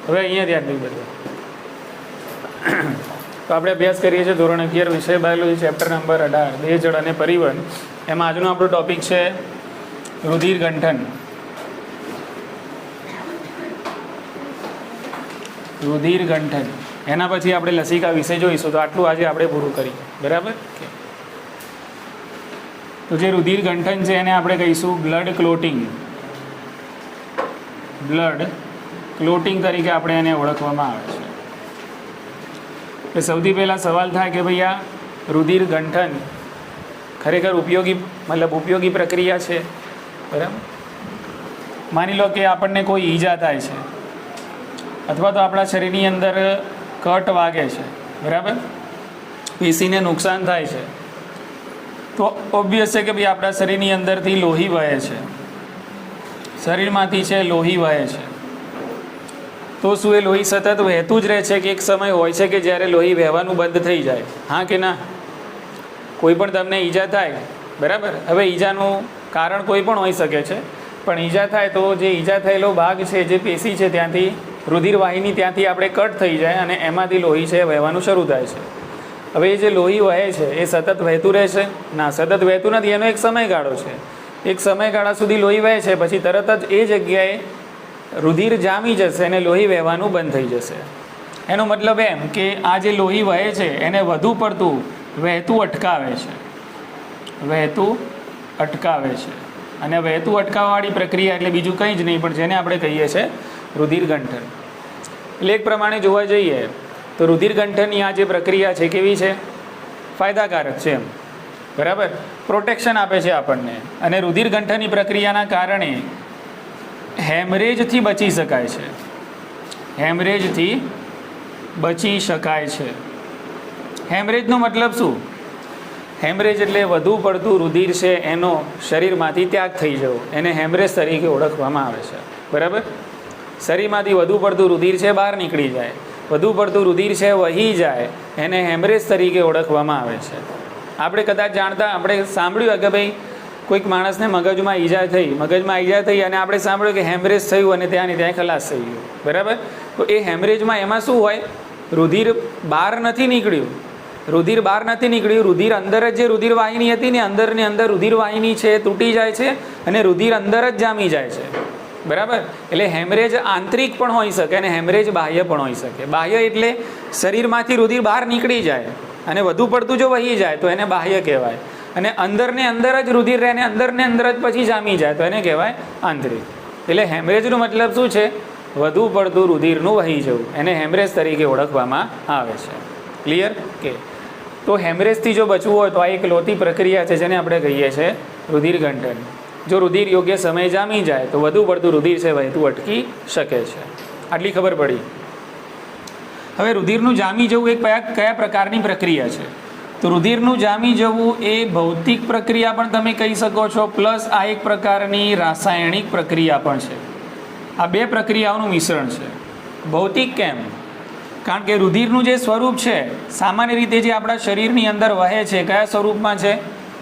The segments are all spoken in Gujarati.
હવે અહીંયા ધ્યાન નહીં બધું. તો આપણે અભ્યાસ કરીએ છીએ ધોરણ 11 વિષય બાયોલોજી ચેપ્ટર નંબર 18 દેહ જળ અને પરિવહન. એમાં આજનો આપણો ટોપિક છે રુધિર ગંઠન. રુધિર ગંઠન એના પછી આપણે લસિકા વિષય જોઈશું. તો આટલું આજે આપણે પૂરું કરીએ, બરાબર. તો જે રુધિર ગંઠન છે એને આપણે કહીશું બ્લડ ક્લોટિંગ. બ્લડ ક્લોટિંગ તરીકે આપણે એને ઓળખવામાં આવે છે. કે સૌથી પહેલાં સવાલ થાય કે ભાઈ આ રુધિર ગંઠન ખરેખર ઉપયોગી પ્રક્રિયા છે, બરાબર. માની લો કે આપણને કોઈ ઈજા થાય છે અથવા તો આપણા શરીરની અંદર કટ વાગે છે, બરાબર, પેશીને નુકસાન થાય છે, તો ઓબ્વિયસ છે કે ભાઈ આપણા શરીરની અંદરથી લોહી વહે છે, શરીરમાંથી છે લોહી વહે છે. તો શું એ લોહી સતત વહેતું જ રહે છે કે એક સમય હોય છે કે જ્યારે લોહી વહેવાનું બંધ થઈ જાય? હા કે ના? કોઈ પણ તમને ઈજા થાય, બરાબર. હવે ઈજાનું કારણ કોઈ પણ હોઈ શકે છે, પણ ઈજા થાય તો જે ઈજા થયેલો ભાગ છે, જે પેશી છે, ત્યાંથી રુધિર વાહિની ત્યાંથી આપણે કટ થઈ જાય અને એમાંથી લોહી છે વહેવાનું શરૂ થાય છે. હવે એ જે લોહી વહે છે એ સતત વહેતું રહેશે? ના, સતત વહેતું નથી. એનો એક સમયગાળો છે. એક સમયગાળા સુધી લોહી વહે છે, પછી તરત જ એ જગ્યાએ રુધિર જામી જશે અને લોહી વહેવાનું બંધ થઈ જશે. એનો મતલબ એમ કે આ જે લોહી વહે છે એને વધુ પડતું વહેતું અટકાવે છે. વહેતું અટકાવે છે. અને વહેતું અટકાવવાળી પ્રક્રિયા એટલે બીજું કંઈ જ નહીં પણ જેને આપણે કહીએ છીએ રુધિર ગંઠન. એટલે એક પ્રમાણે જોવા જઈએ તો રુધિર ગંઠનની આ જે પ્રક્રિયા છે કેવી છે? ફાયદાકારક છે, એમ, બરાબર. પ્રોટેક્શન આપે છે આપણને. અને રુધિર ગંઠનની પ્રક્રિયાના કારણે હેમરેજથી બચી શકાય છે. હેમરેજથી બચી શકાય છે. હેમરેજનો મતલબ શું? હેમરેજ એટલે વધુ પડતું રુધિર છે એનો શરીરમાંથી ત્યાગ થઈ જવો. એને હેમરેજ તરીકે ઓળખવામાં આવે છે, બરાબર. શરીરમાંથી વધુ પડતું રુધિર છે બહાર નીકળી જાય, વધુ પડતું રુધિર છે વહી જાય, એને હેમરેજ તરીકે ઓળખવામાં આવે છે. આપણે કદાચ જાણતા આપણે સાંભળ્યું કે ભાઈ કોઈક માણસને મગજમાં ઈજા થઈ અને આપણે સાંભળ્યું કે હેમરેજ થયું અને ત્યાં ખલાસ થઈ ગયું, બરાબર. તો એ હેમરેજમાં એમાં શું હોય? રુધિર બહાર નથી નીકળ્યું. રુધિર અંદર જ જે રુધિર વાહિની હતી ને અંદરની અંદર રુધિર વાહિની છે તૂટી જાય છે અને રુધિર અંદર જ જામી જાય છે, બરાબર. એટલે હેમરેજ આંતરિક પણ હોઈ શકે અને હેમરેજ બાહ્ય પણ હોઈ શકે. બાહ્ય એટલે શરીરમાંથી રુધિર બહાર નીકળી જાય અને વધુ પડતું જો વહી જાય તો એને બાહ્ય કહેવાય. અને અંદરને અંદર જ રુધિર રહે અને અંદરને અંદર જ પછી જામી જાય તો એને કહેવાય આંતરિક. એટલે હેમરેજનો મતલબ શું છે? વધુ પડતું રુધિરનું વહી જવું. એને હેમરેજ તરીકે ઓળખવામાં આવે છે. ક્લિયર? કે તો હેમરેજથી જો બચવું હોય તો આ એક લોતી પ્રક્રિયા છે જેને આપણે કહીએ છીએ રુધિર ગંઠન. જો રુધિર યોગ્ય સમય જામી જાય તો વધુ પડતું રુધિર છે વહેતું અટકી શકે છે. આટલી ખબર પડી. હવે રુધિરનું જામી જવું એક કયા પ્રકારની પ્રક્રિયા છે? તો રુધિરનું જામી જવું એ ભૌતિક પ્રક્રિયા પણ તમે કહી શકો છો, પ્લસ આ એક પ્રકારની રાસાયણિક પ્રક્રિયા પણ છે. આ બે પ્રક્રિયાઓનું મિશ્રણ છે. ભૌતિક કેમ? કારણ કે રુધિરનું જે સ્વરૂપ છે સામાન્ય રીતે જે આપણા શરીરની અંદર વહે છે કયા સ્વરૂપમાં છે?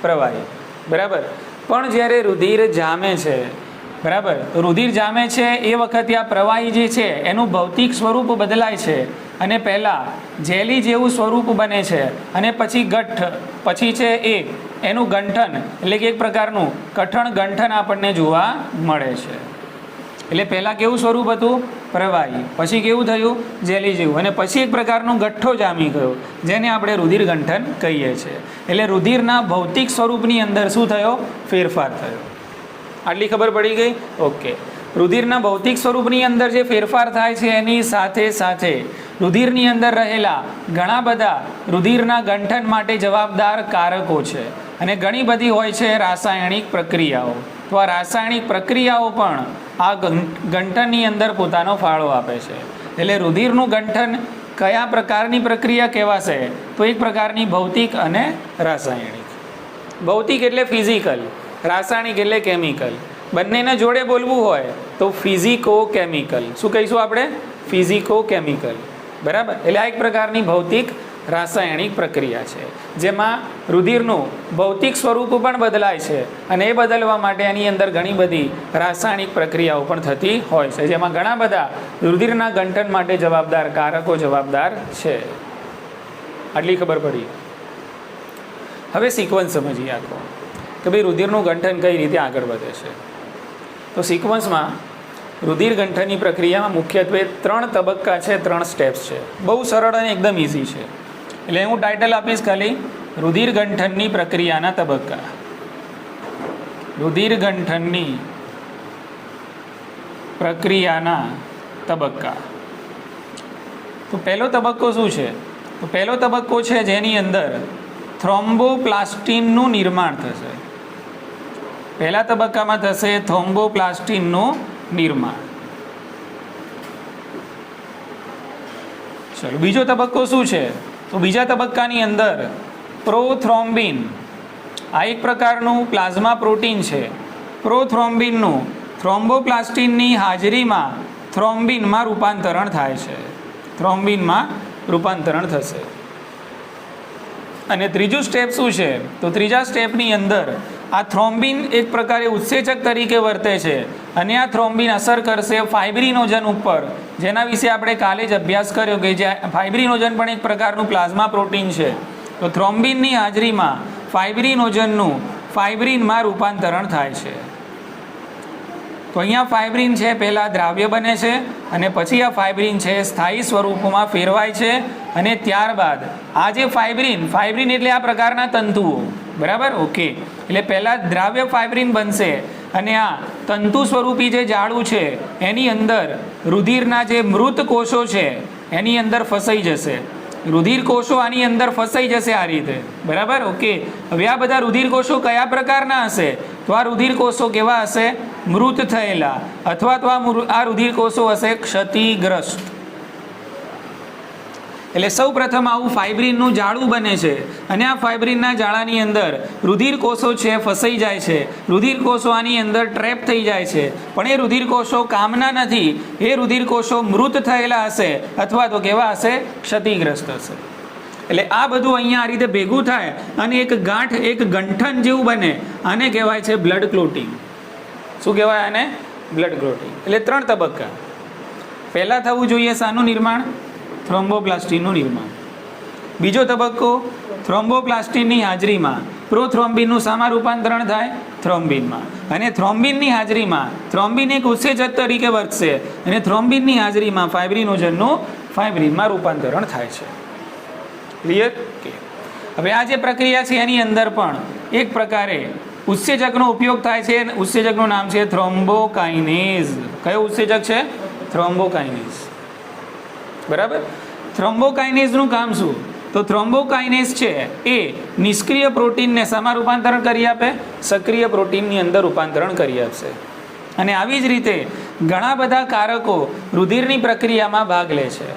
પ્રવાહી, બરાબર. પણ જ્યારે રુધિર જામે છે, બરાબર, તો રુધિર જામે છે એ વખતે આ પ્રવાહી જે છે એનું ભૌતિક સ્વરૂપ બદલાય છે અને પહેલાં જેલી જેવું સ્વરૂપ બને છે અને પછી પછી છે એનું ગંઠન એટલે કે એક પ્રકારનું કઠણ ગંઠન આપણને જોવા મળે છે. એટલે પહેલાં કેવું સ્વરૂપ હતું? પ્રવાહી. પછી કેવું થયું? જેલી જેવું. અને પછી એક પ્રકારનો ગઠ્ઠો જામી ગયો જેને આપણે રુધિર ગંઠન કહીએ છીએ. એટલે રુધિરના ભૌતિક સ્વરૂપની અંદર શું થયો? ફેરફાર થયો. આટલી ખબર પડી ગઈ? ઓકે. રુધિરના ભૌતિક સ્વરૂપની અંદર જે ફેરફાર થાય છે એની સાથે સાથે રુધિરની અંદર રહેલા ઘણા બધા રુધિરના ગંઠન માટે જવાબદાર કારકો છે અને ઘણી બધી હોય છે રાસાયણિક પ્રક્રિયાઓ. તો આ રાસાયણિક પ્રક્રિયાઓ પણ આ ગંઠનની અંદર પોતાનો ફાળો આપે છે. એટલે રુધિરનું ગંઠન કયા પ્રકારની પ્રક્રિયા કહેવાશે? તો એક પ્રકારની ભૌતિક અને રાસાયણિક. ભૌતિક એટલે ફિઝિકલ, રાસાયણિક એટલે કેમિકલ. બંનેને જોડે બોલવું હોય તો ફિઝિકો કેમિકલ. શું કહીશું આપણે? ફિઝિકો કેમિકલ, બરાબર. એટલે આ એક પ્રકારની ભૌતિક રાસાયણિક પ્રક્રિયા છે, જેમાં રુધિરનું ભૌતિક સ્વરૂપ પણ બદલાય છે અને એ બદલવા માટે એની અંદર ઘણી બધી રાસાયણિક પ્રક્રિયાઓ પણ થતી હોય છે, જેમાં ઘણા બધા રુધિરના ગંઠન માટે જવાબદાર કારકો જવાબદાર છે. આટલી ખબર પડી. હવે સિક્વન્સ સમજીએ આખો કે ભાઈ રુધિરનું ગંઠન કઈ રીતે આગળ વધે છે. તો સિક્વન્સમાં રુધિર ગંઠનની પ્રક્રિયામાં મુખ્યત્વે 3 તબક્કા છે, 3 સ્ટેપ્સ છે. બહુ સરળ અને એકદમ ઇઝી છે. એટલે હું ટાઇટલ આપીશ ખાલી રુધિર ગંઠનની પ્રક્રિયાના તબક્કા. રુધિર ગંઠનની પ્રક્રિયાના તબક્કા. તો પહેલો તબક્કો શું છે? તો પહેલો તબક્કો છે જેની અંદર થ્રોમ્બોપ્લાસ્ટિનનું નિર્માણ થશે. પહેલા તબક્કામાં થશે થ્રોમ્બોપ્લાસ્ટિનનું નિર્માણ. ચલો, બીજો તબક્કો શું છે? તો બીજા તબક્કાની અંદર પ્રોથ્રોમ્બિન, આ એક પ્રકારનું પ્લાઝમા પ્રોટીન છે. પ્રોથ્રોમ્બિનનું થ્રોમ્બોપ્લાસ્ટિનની હાજરીમાં થ્રોમ્બિનમાં રૂપાંતરણ થાય છે. થ્રોમ્બિનમાં રૂપાંતરણ થશે. અને ત્રીજું સ્ટેપ શું છે? તો ત્રીજા સ્ટેપની અંદર આ થ્રોમ્બિન એક પ્રકારે ઉત્સેચક તરીકે વર્તે છે અને આ થ્રોમ્બિન અસર કરશે ફાઇબ્રિનોજન ઉપર, જેના વિશે આપણે કાલે જ અભ્યાસ કર્યો કે જે ફાઇબ્રિનોજન પણ એક પ્રકારનું પ્લાઝમા પ્રોટીન છે. તો થ્રોમ્બિનની હાજરીમાં ફાઇબ્રિનોજનનું ફાઇબ્રિનમાં રૂપાંતરણ થાય છે. તો અહીંયા ફાઇબ્રિન છે પહેલાં દ્રાવ્ય બને છે અને પછી આ ફાઇબ્રિન છે સ્થાયી સ્વરૂપમાં ફેરવાય છે અને ત્યારબાદ આ જે ફાઇબ્રિન એટલે આ પ્રકારના તંતુઓ, બરાબર, ઓકે. એટલે પહેલાં દ્રાવ્ય ફાઇબ્રિન બનશે અને આ તંતુ સ્વરૂપી જે જાળું છે એની અંદર રુધિરના જે મૃત કોષો છે એની અંદર ફસાઈ જશે. રુધિર કોષો આની અંદર ફસાઈ જશે આ રીતે, બરાબર, ઓકે. હવે આ બધા રુધિર કોષો કયા પ્રકારના હશે? તો આ રુધિર કોષો કેવા હશે? મૃત થયેલા, અથવા તો આ રુધિર કોષો હશે ક્ષતિગ્રસ્ત. એટલે સૌ પ્રથમ આવું ફાઇબ્રિનનું જાળું બને છે અને આ ફાઇબ્રિનના જાળાની અંદર રુધિર કોષો છે ફસાઈ જાય છે. રુધિર કોષો આની અંદર ટ્રેપ થઈ જાય છે, પણ એ રુધિર કોષો કામના નથી. એ રુધિર કોષો મૃત થયેલા હશે અથવા તો કેવા હશે? ક્ષતિગ્રસ્ત હશે. એટલે આ બધું અહીંયા આ રીતે ભેગું થાય અને એક ગાંઠ, એક ગંઠન જેવું બને. આને કહેવાય છે બ્લડ ક્લોટિંગ. શું કહેવાય આને? Blood clotting. એટલે 3 તબક્કા. પહેલાં થવું જોઈએ શાનું નિર્માણ? થ્રોમ્બોપ્લાસ્ટિનનું નિર્માણ. બીજો તબક્કો થ્રોમ્બોપ્લાસ્ટિનની હાજરીમાં પ્રોથ્રોમ્બિનનું શામાં રૂપાંતરણ થાય? થ્રોમ્બિનમાં. અને થ્રોમ્બિનની હાજરીમાં થ્રોમ્બિન એક ઉત્સેચક તરીકે વર્તશે અને થ્રોમ્બિનની હાજરીમાં ફાઇબ્રિનોજનનું ફાઇબ્રિનમાં રૂપાંતરણ થાય છે. ક્લિયર? હવે આ જે પ્રક્રિયા છે એની અંદર પણ એક પ્રકારે ઉત્સેચકનો ઉપયોગ થાય છે. ઉત્સેચકનું નામ છે થ્રોમ્બોકાઇનેઝ. કયો ઉત્સેચક છે? થ્રોમ્બોકાઇનેઝ. બરાબર. થ્રોમ્બોકાઇનેઝનું કામ શું? તો થ્રોમ્બોકાઇનેઝ છે એ નિષ્ક્રિય પ્રોટીનને શામાં રૂપાંતરણ કરી આપે? સક્રિય પ્રોટીનની અંદર રૂપાંતરણ કરી આપશે. અને આવી જ રીતે ઘણા બધા કારકો રુધિરની પ્રક્રિયામાં ભાગ લે છે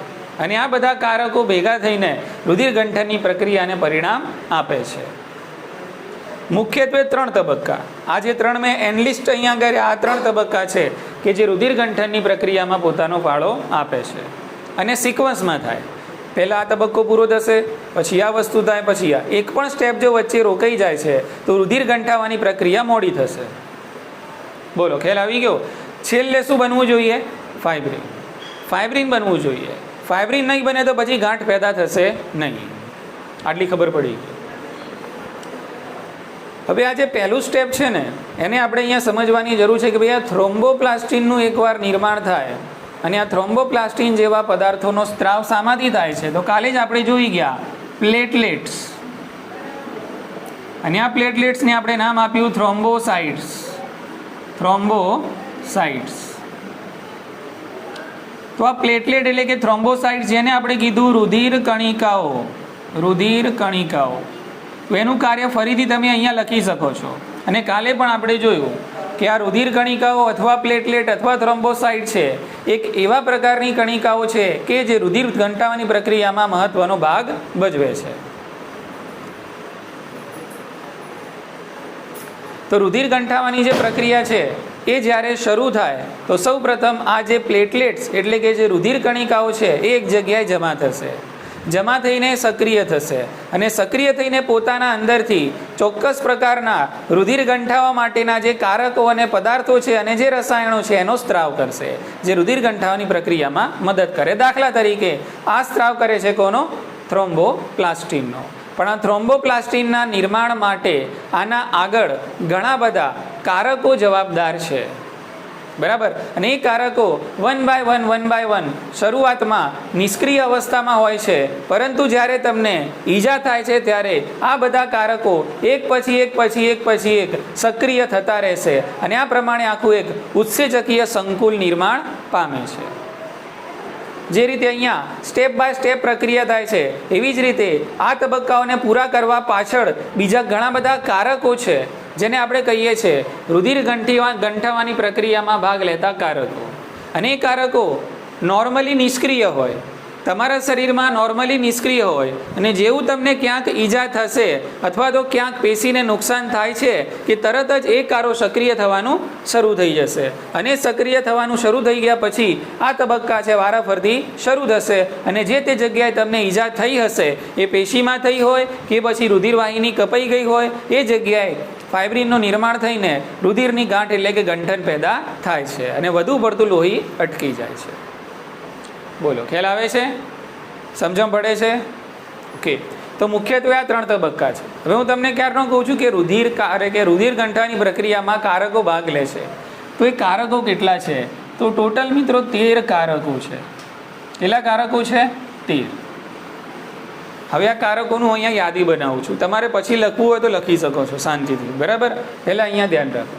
અને આ બધા કારકો ભેગા થઈને રુધિર ગંઠનની પ્રક્રિયાને પરિણામ આપે છે. મુખ્યત્વે 3 તબક્કા. આ જે 3 મેં એનલિસ્ટ અહીંયા કર્યા, આ 3 તબક્કા છે કે જે રુધિર ગંઠનની પ્રક્રિયામાં પોતાનો ફાળો આપે છે અને સિક્વન્સમાં થાય. પહેલાં આ તબક્કો પૂરો થશે, પછી આ વસ્તુ થાય, પછી આ. એક પણ સ્ટેપ જો વચ્ચે રોકાઈ જાય છે તો રુધિર ગંઠાવાની પ્રક્રિયા મોડી થશે. બોલો, ખ્યાલ આવી ગયો? છેલ્લે શું બનવું જોઈએ? ફાઇબ્રિન. ફાઇબ્રિન બનવું જોઈએ. ફાઇબ્રિન નહીં બને તો પછી ગાંઠ પેદા થશે નહીં. આટલી ખબર પડી ગઈ. હવે આ જે પહેલું સ્ટેપ છે ને એને આપણે અહીંયા સમજવાની જરૂર છે કે ભાઈ આ થ્રોમ્બોપ્લાસ્ટિનનું એકવાર નિર્માણ થાય અને આ થ્રોમ્બોપ્લાસ્ટિન જેવા પદાર્થોનો સ્ત્રાવ શામાંથી થાય છે? તો કાલે જ આપણે જોઈ ગયા પ્લેટલેટ્સ. અને આ પ્લેટલેટ્સને આપણે નામ આપ્યું થ્રોમ્બોસાઇટ્સ. થ્રોમ્બોસાઇટ્સ. તો આ પ્લેટલેટ એટલે કે થ્રોમ્બોસાઇટ્સ, જેને આપણે કીધું રુધિર કણિકાઓ. રુધિર કણિકાઓ. તો એનું કાર્ય ફરીથી તમે અહીંયા લખી શકો છો. અને કાલે પણ આપણે જોયું કે આ રુધિર કણિકાઓ અથવા પ્લેટલેટ અથવા થ્રોમ્બોસાઇટ છે એક એવા પ્રકારની કણિકાઓ છે કે જે રુધિર ગંઠાવાની પ્રક્રિયામાં મહત્વનો ભાગ ભજવે છે. તો રુધિર ગંઠાવાની જે પ્રક્રિયા છે એ જ્યારે શરૂ થાય તો સૌ પ્રથમ આ જે પ્લેટલેટ્સ એટલે કે જે રુધિર કણિકાઓ છે એ એક જગ્યાએ જમા થશે. જમા થઈને સક્રિય થશે અને સક્રિય થઈને પોતાના અંદરથી ચોક્કસ પ્રકારના રુધિર ગંઠાવા માટેના જે કારકો અને પદાર્થો છે અને જે રસાયણો છે એનો સ્ત્રાવ કરશે, જે રુધિર ગંઠાવાની પ્રક્રિયામાં મદદ કરે. દાખલા તરીકે આ સ્ત્રાવ કરે છે કોનો? થ્રોમ્બોપ્લાસ્ટિનનો. પણ આ થ્રોમ્બોપ્લાસ્ટિનના નિર્માણ માટે આના આગળ ઘણા બધા કારકો જવાબદાર છે, બરાબર. અને એ કારકો વન બાય વન શરૂઆતમાં નિષ્ક્રિય અવસ્થામાં હોય છે, પરંતુ જ્યારે તમને ઈજા થાય છે ત્યારે આ બધા કારકો એક પછી એક સક્રિય થતા રહેશે અને આ પ્રમાણે આખું એક ઉત્સેચકીય સંકુલ નિર્માણ પામે છે. જે રીતે અહીંયા સ્ટેપ બાય સ્ટેપ પ્રક્રિયા થાય છે, એવી જ રીતે આ તબક્કાઓને પૂરા કરવા પાછળ બીજા ઘણા બધા કારકો છે, જેને આપણે કહીએ છીએ રુધિર ગંઠાવાની પ્રક્રિયામાં ભાગ લેતા કારકો. અને એ કારકો નોર્મલી નિષ્ક્રિય હોય, તમારા શરીરમાં નોર્મલી નિષ્ક્રિય હોય અને જેવું તમને ક્યાંક ઈજા થશે અથવા તો ક્યાંક પેશીને નુકસાન થાય છે કે તરત જ એ કારો સક્રિય થવાનું શરૂ થઈ જશે. અને સક્રિય થવાનું શરૂ થઈ ગયા પછી આ તબક્કા છે વારાફરતી શરૂ થશે અને જે તે જગ્યાએ તમને ઈજા થઈ હશે, એ પેશીમાં થઈ હોય કે પછી રુધિરવાહિની કપાઈ ગઈ હોય, એ જગ્યાએ ફાઇબ્રિનનું નિર્માણ થઈને રુધિરની ગાંઠ એટલે કે ગંઠન પેદા થાય છે અને વધુ પડતું લોહી અટકી જાય છે. બોલો, ખ્યાલ આવે છે? સમજણ પડે છે? ઓકે. તો મુખ્યત્વે આ 3 તબક્કા છે. હવે હું તમને ક્યારનો કહું છું કે રુધિર ગંઠાની પ્રક્રિયામાં કારકો ભાગ લે છે. તો એ કારકો કેટલા છે? તો ટોટલ મિત્રો 13 કારકો છે. કેટલા કારકો છે? 13. હવે આ કારકોનું અહીંયા યાદી બનાવું છું, તમારે પછી લખવું હોય તો લખી શકો છો શાંતિથી, બરાબર. પહેલાં અહીંયા ધ્યાન રાખો,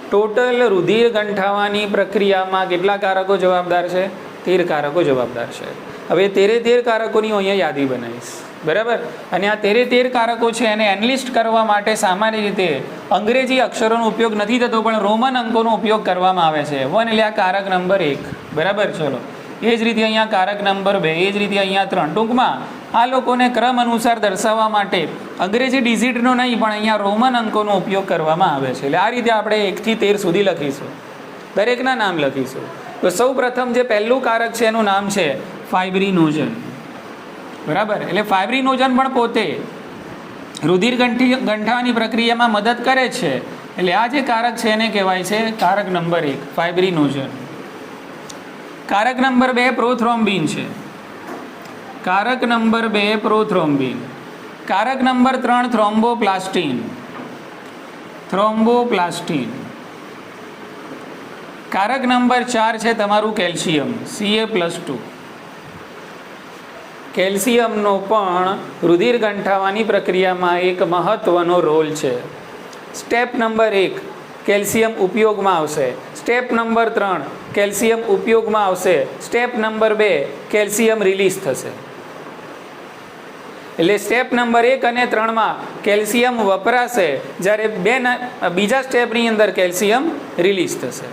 ટોટલ રુધિર ગંઠાવાની પ્રક્રિયામાં કેટલા કારકો જવાબદાર છે? 13 કારકો જવાબદાર છે. હવે 13 કારકોની હું અહીંયા યાદી બનાવીશ, બરાબર. અને આ 13 કારકો છે એને એનલિસ્ટ કરવા માટે સામાન્ય રીતે અંગ્રેજી અક્ષરોનો ઉપયોગ નથી થતો, પણ રોમન અંકોનો ઉપયોગ કરવામાં આવે છે. 1 એટલે આ કારક નંબર 1, બરાબર. ચલો, એ જ રીતે અહીંયા કારક નંબર 2, એ જ રીતે અહીંયા 3. ટૂંકમાં આ લોકોને ક્રમ અનુસાર દર્શાવવા માટે અંગ્રેજી ડિજિટનો નહીં પણ અહીંયા રોમન અંકોનો ઉપયોગ કરવામાં આવે છે. એટલે આ રીતે આપણે 1 થી 13 સુધી લખીશું, દરેકના નામ લખીશું. તો સૌ પ્રથમ જે પહેલું કારક છે એનું નામ છે ફાઇબ્રિનોજન, બરાબર. એટલે ફાઇબ્રિનોજન પણ પોતે રુધિર ગંઠાવાની પ્રક્રિયામાં મદદ કરે છે. એટલે આ જે કારક છે એને કહેવાય છે કારક નંબર 1 ફાઇબ્રિનોજન. કારક નંબર 2 પ્રોથ્રોમ્બિન છે. કારક નંબર 2 પ્રોથ્રોમ્બિન. કારક નંબર 3 થ્રોમ્બોપ્લાસ્ટિન. કારક નંબર 4 છે તમારું કેલ્શિયમ, Ca+2. કેલ્શિયમનો પણ રુધિર ગંઠાવાની પ્રક્રિયામાં એક મહત્વનો રોલ છે. સ્ટેપ નંબર 1 કેલ્શિયમ ઉપયોગમાં આવશે. સ્ટેપ નંબર 3 કેલ્શિયમ ઉપયોગમાં આવશે. સ્ટેપ નંબર 2 કેલ્શિયમ રિલીઝ થશે. એટલે સ્ટેપ નંબર 1 અને 3માં કેલ્શિયમ વપરાશે, જ્યારે બીજા સ્ટેપની અંદર કેલ્શિયમ રિલીઝ થશે.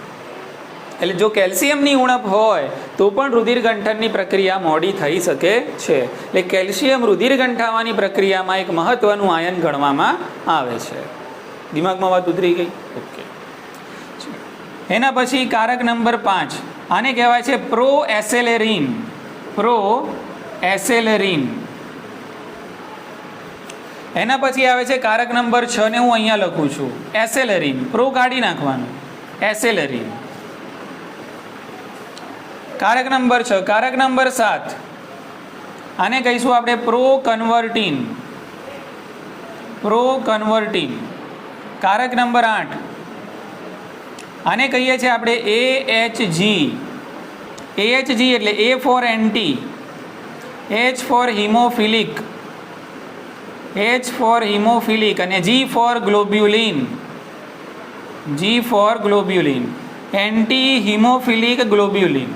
એટલે જો કેલ્શિયમની ઉણપ હોય તો પણ રુધિર ગંઠનની પ્રક્રિયા મોડી થઈ શકે છે. એટલે કેલ્શિયમ રુધિર ગંઠાવાની પ્રક્રિયામાં એક મહત્વનું આયન ગણવામાં આવે છે. દિમાગમાં વાત ઉતરી ગઈ? ઓકે. એના પછી કારક નંબર 5, આને કહેવાય છે પ્રોએસેલેરિન. એના પછી આવે છે કારક નંબર 6 ને હું અહીંયા લખું છું એસેલેરિન. પ્રો કાઢી નાખવાનું, એસેલેરિન. કારક નંબર 6. કારક નંબર 7 આને કહીશું આપણે પ્રોકન્વર્ટિન. કારક નંબર 8 આને કહીએ છીએ આપણે AHG. એટલે A for anti, H for hemophilic અને G for globulin. Anti hemophilic globulin.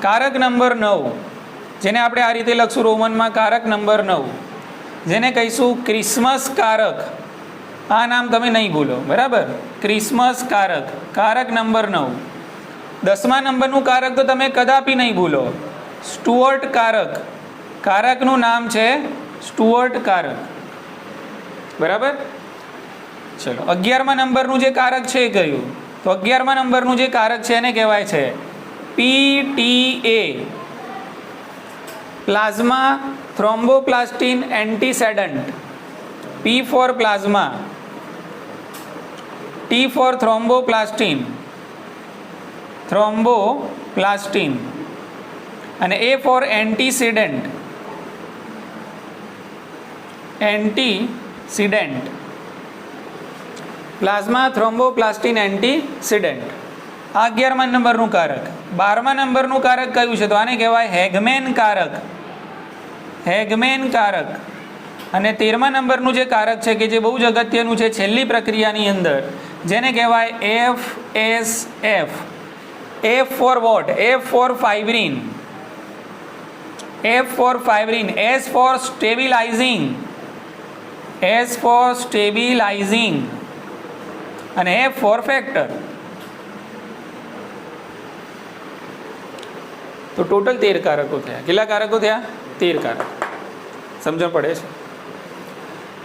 કારક નંબર 9 જેને આપણે આ રીતે લખશું રોમનમાં, કારક નંબર 9 જેને કહીશું ક્રિસમસ કારક. આ નામ તમે નહીં ભૂલો, બરાબર. ક્રિસમસ કારક, કારક નંબર 9. 10મા નંબરનું કારક તો તમે કદાપી નહીં ભૂલો, સ્ટુઅર્ટ કારક. કારકનું નામ છે સ્ટુઅર્ટ કારક, બરાબર. ચલો, 11મા નંબરનું જે કારક છે એ કયું? તો 11મા નંબરનું જે કારક છે એને કહેવાય છે PTA. Plasma thromboplastin antecedent, P for plasma, T for thromboplastin, અને A for antecedent, plasma thromboplastin antecedent. આ 11મા નંબરનું કારક. 12મા નંબરનું કારક કયું છે? તો આને કહેવાય હેગમેન કારક. અને 13મા નંબરનું જે કારક છે કે જે બહુ જ અગત્યનું છે છેલ્લી પ્રક્રિયાની અંદર, જેને કહેવાય FSF. F for what? F for fibrin, S for stabilising, અને F ફોર ફેક્ટર. તો ટોટલ 13 કારકો થયા. કેટલા કારકો થયા? 13 કારકો. સમજણ પડે છે?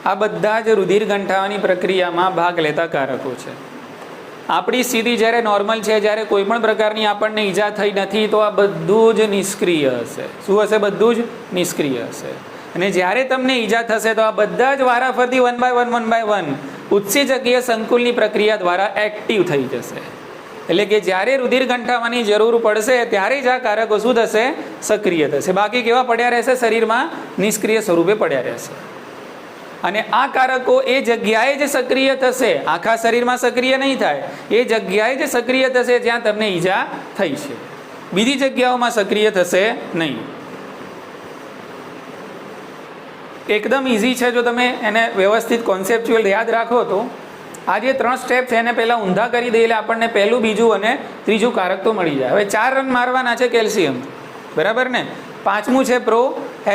આ બધા જ રુધિર ગંઠાવાની પ્રક્રિયામાં ભાગ લેતા કારકો છે. આપણી સ્થિતિ જ્યારે નોર્મલ છે, જ્યારે કોઈ પણ પ્રકારની આપણને ઈજા થઈ નથી, તો આ બધું જ નિષ્ક્રિય હશે. શું હશે? બધું જ નિષ્ક્રિય હશે. અને જ્યારે તમને ઈજા થશે તો આ બધા જ વારાફરતી 1 બાય 1 ઉત્સેચકીય સંકુલની પ્રક્રિયા દ્વારા એક્ટિવ થઈ જશે. એટલે કે જ્યારે રુધિર ગંઠાવાની જરૂર પડશે ત્યારે જ આ કારકો શું થશે? સક્રિય થશે. બાકી કેવા પડ્યા રહેશે? શરીરમાં નિષ્ક્રિય સ્વરૂપે પડ્યા રહેશે. અને આ કારકો એ જગ્યાએ જ સક્રિય થશે, આખા શરીરમાં સક્રિય નહીં થાય. એ જગ્યાએ જ સક્રિય થશે જ્યાં તમને ઈજા થઈ છે. બીજી જગ્યાઓમાં સક્રિય થશે નહીં. એકદમ ઇઝી છે. જો તમે એને વ્યવસ્થિત કોન્સેપ્ચ્યુઅલ યાદ રાખો તો આ જે 3 સ્ટેપ છે એને પહેલાં ઊંધા કરી દઈએ એટલે આપણને પહેલું, બીજું અને ત્રીજું કારક તો મળી જાય. હવે 4 રન મારવાના છે કેલ્શિયમ, બરાબર ને? 5મું છે પ્રો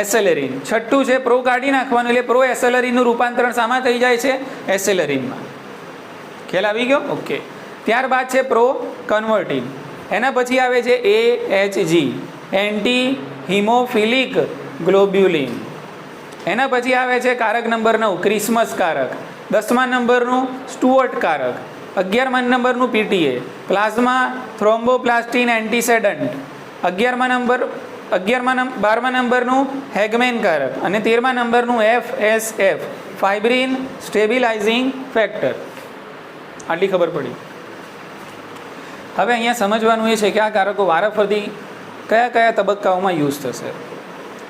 એસેલેરિન, 6ઠું છે પ્રો કાઢી નાખવાનું એટલે પ્રો એસેલેરિનનું રૂપાંતરણ શામાં થઈ જાય છે? એસેલેરિનમાં. ખ્યાલ આવી ગયો? ઓકે. ત્યારબાદ છે પ્રો કન્વર્ટિન. એના પછી આવે છે AHG, એન્ટી હિમોફિલિક ગ્લોબ્યુલિન. એના પછી આવે છે કારક નંબર 9, ક્રિસમસ કારક. 10મા નંબરનું સ્ટુઅર્ટ કારક. 11મા નંબરનું PTA, પ્લાઝમા થ્રોમ્બોપ્લાસ્ટિન એન્ટીસેડન્ટ. 12મા નંબરનું હેગમેન કારક. અને 13મા નંબરનું FSF, ફાઇબ્રિન સ્ટેબિલાઇઝિંગ ફેક્ટર. આટલી ખબર પડી. હવે અહીંયા સમજવાનું એ છે કે આ કારકો વારાફરતી કયા કયા તબક્કાઓમાં યુઝ થશે.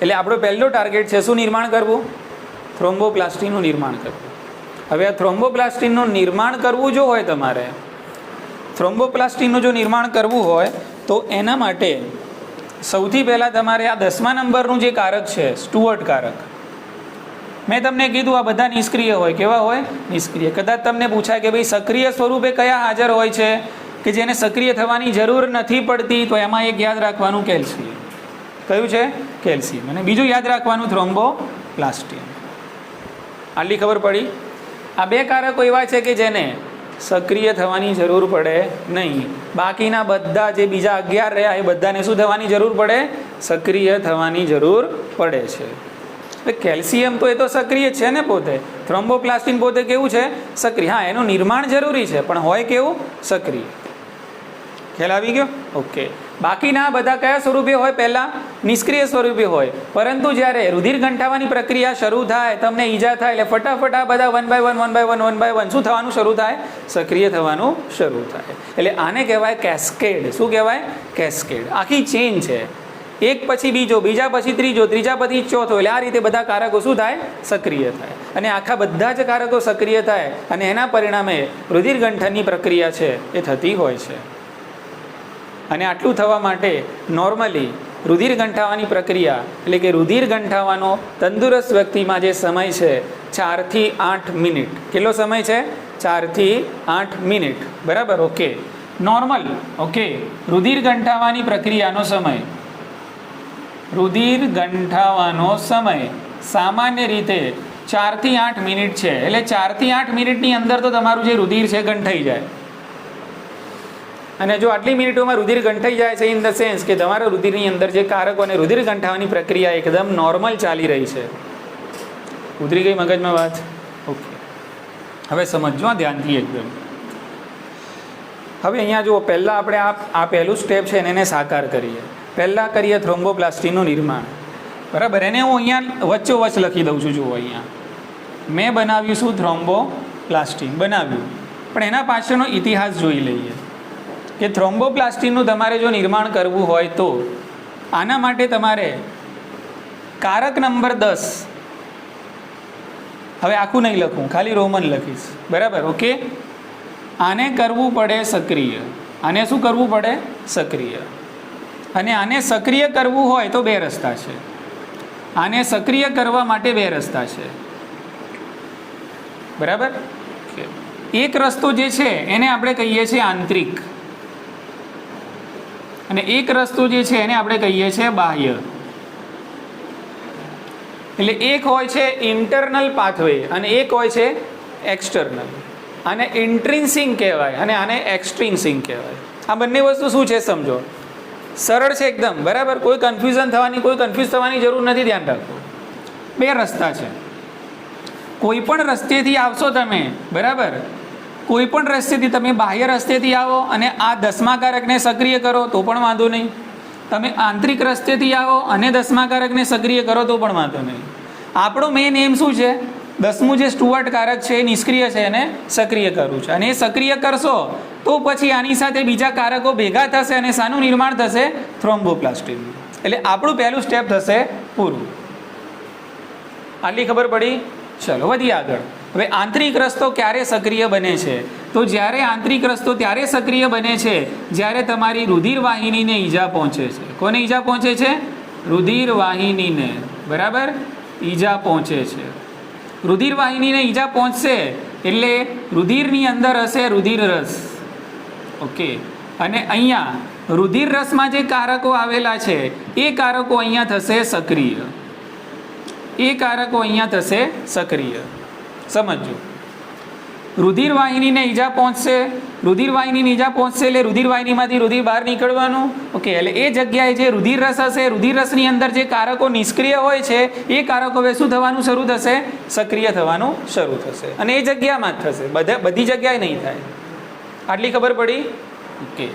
એટલે આપણો પહેલો ટાર્ગેટ છે શું નિર્માણ કરવું? થ્રોમ્બોપ્લાસ્ટિનનું નિર્માણ કરવું. હવે આ થ્રોમ્બોપ્લાસ્ટિનનું નિર્માણ કરવું જો હોય, તમારે થ્રોમ્બોપ્લાસ્ટિનનું જો નિર્માણ કરવું હોય તો એના માટે સૌથી પહેલાં તમારે આ 10મા નંબરનું જે કારક છે સ્ટુઅર્ટ કારક, મેં તમને કીધું આ બધા નિષ્ક્રિય હોય. કેવા હોય? નિષ્ક્રિય. કદાચ તમને પૂછાય કે ભાઈ સક્રિય સ્વરૂપે કયા હાજર હોય છે કે જેને સક્રિય થવાની જરૂર નથી પડતી, તો એમાં એક યાદ રાખવાનું કેલ્શિયમ. કયું છે? કેલ્શિયમ. અને બીજું યાદ રાખવાનું થ્રોમ્બોપ્લાસ્ટિન. આટલી ખબર પડી? આ 2 કારકો એવા છે કે જેને સક્રિય થવાની જરૂર પડે નહીં. બાકીના બધા જે બીજા 11 રહ્યા એ બધાને શું થવાની જરૂર પડે? સક્રિય થવાની જરૂર પડે છે. કેલ્શિયમ તો એ તો સક્રિય છે ને પોતે. થ્રોમ્બોપ્લાસ્ટિન પોતે કેવું છે? સક્રિય. હા, એનું નિર્માણ જરૂરી છે પણ હોય કેવું? સક્રિય. ખ્યાલ આવી ગયો? ઓકે. બાકીના બધા કયા સ્વરૂપે હોય? પહેલાં નિષ્ક્રિય સ્વરૂપે હોય. પરંતુ જ્યારે રુધિર ગંઠાવાની પ્રક્રિયા શરૂ થાય, તમને ઈજા થાય એટલે ફટાફટ આ બધા 1 બાય 1 શું થવાનું શરૂ થાય? સક્રિય થવાનું શરૂ થાય. એટલે આને કહેવાય કેસ્કેડ. શું કહેવાય? કેસ્કેડ. આખી ચેઇન છે, એક પછી બીજો, બીજા પછી ત્રીજો, ત્રીજા પછી ચોથો. એટલે આ રીતે બધા કારકો શું થાય? સક્રિય થાય. અને આખા બધા જ કારકો સક્રિય થાય અને એના પરિણામે રુધિર ગંઠનની પ્રક્રિયા છે એ થતી હોય છે. અને આટલું થવા માટે નોર્મલી રુધિર ગંઠાવાની પ્રક્રિયા એટલે કે રુધિર ગંઠાવાનો તંદુરસ્ત વ્યક્તિમાં જે સમય છે 4 થી 8 મિનિટ. કેટલો સમય છે? 4 થી 8 મિનિટ. બરાબર? ઓકે. નોર્મલ. ઓકે. રુધિર ગંઠાવાની પ્રક્રિયાનો સમય, રુધિર ગંઠાવાનો સમય સામાન્ય રીતે 4 થી 8 મિનિટ છે. એટલે 4 થી 8 મિનિટની અંદર તો તમારું જે રુધિર છે ગંઠાઈ જાય. અને જો આટલી મિનિટોમાં રુધિર ગંઠાઈ જાય છે ઇન ધ સેન્સ કે તમારા રુધિરની અંદર જે કારકો અને રુધિર ગંઠાવાની પ્રક્રિયા એકદમ નોર્મલ ચાલી રહી છે. ઉતરી ગઈ મગજમાં વાત? ઓકે. હવે સમજો ધ્યાનથી એકદમ. હવે અહીંયા જુઓ, પહેલાં આપણે આ પહેલું સ્ટેપ છે એને સાકાર કરીએ. પહેલાં કરીએ થ્રોમ્બોપ્લાસ્ટિનનું નિર્માણ. બરાબર. એને હું અહીંયા વચ્ચોવચ્ચ લખી દઉં છું. જુઓ અહીંયા મેં બનાવ્યું શું? થ્રોમ્બોપ્લાસ્ટી બનાવ્યું. પણ એના પાછળનો ઇતિહાસ જોઈ લઈએ કે થ્રોમ્બોપ્લાસ્ટીનું તમારે જો નિર્માણ કરવું હોય તો આના માટે તમારે કારક નંબર 10, હવે આખું નહીં લખું, ખાલી રોમન લખીશ. બરાબર, ઓકે. આને કરવું પડે સક્રિય. આને શું કરવું પડે? સક્રિય. અને આને સક્રિય કરવું હોય તો 2 રસ્તા છે. આને સક્રિય કરવા માટે 2 રસ્તા છે. બરાબર. એક રસ્તો જે છે એને આપણે કહીએ છીએ આંતરિક, અને એક રસ્તો જે છે એને આપણે કહીએ છીએ બાહ્ય. એટલે એક હોય છે ઇન્ટરનલ પાથવે અને એક હોય છે એક્સટર્નલ. આને ઇન્ટ્રિન્સિક કહેવાય અને આને એક્સટ્રિન્સિક કહેવાય. આ બંને વસ્તુ શું છે સમજો. સરળ છે એકદમ. બરાબર. કોઈ કન્ફ્યુઝ થવાની જરૂર નથી. ધ્યાન રાખો, 2 રસ્તા છે. કોઈ પણ રસ્તેથી આવશો તમે, બરાબર, કોઈ પણ રસ્તેથી તમે બાહ્ય રસ્તેથી આવો અને આ 10મા કારકને સક્રિય કરો તો પણ વાંધો નહીં. તમે આંતરિક રસ્તેથી આવો અને 10મા કારકને સક્રિય કરો તો પણ વાંધો નહીં. આપણો મેઇન એમ શું છે? 10મું જે સ્ટુઅર્ટ કારક છે એ નિષ્ક્રિય છે, એને સક્રિય કરવું છે. અને એ સક્રિય કરશો તો પછી આની સાથે બીજા કારકો ભેગા થશે અને શાનું નિર્માણ થશે? થ્રોમ્બોપ્લાસ્ટીનું. એટલે આપણું પહેલું સ્ટેપ થશે પૂરું. આટલી ખબર પડી? ચલો વધીએ આગળ. હવે આંતરિક રસ્તો ક્યારે સક્રિય બને છે? તો જ્યારે આંતરિક રસ્તો ત્યારે સક્રિય બને છે જ્યારે તમારી રુધિર વાહિનીને ઈજા પહોંચે છે. કોને ઈજા પહોંચે છે? રુધિર વાહિનીને. બરાબર, ઈજા પહોંચે છે. રુધિર વાહિનીને ઈજા પહોંચશે એટલે રુધિરની અંદર હશે રુધિર રસ. ઓકે. અને અહીંયા રુધિર રસમાં જે કારકો આવેલા છે એ કારકો અહીંયા થશે સક્રિય. એ કારકો અહીંયા થશે સક્રિય. સમજો. રુધિર વાહિનીને ઈજા પહોંચશે. રુધિર વાહિનીને ઈજા પહોંચશે એટલે રુધિર વાહિનીમાંથી રુધિર બહાર નીકળવાનું. ઓકે. એટલે એ જગ્યાએ જે રુધિર રસ હશે, રુધિર રસની અંદર જે કારકો નિષ્ક્રિય હોય છે એ કારકો હવે શું થવાનું શરૂ થશે? સક્રિય થવાનું શરૂ થશે. અને એ જગ્યામાં જ થશે, બધી જગ્યાએ નહીં થાય. આટલી ખબર પડી? ઓકે.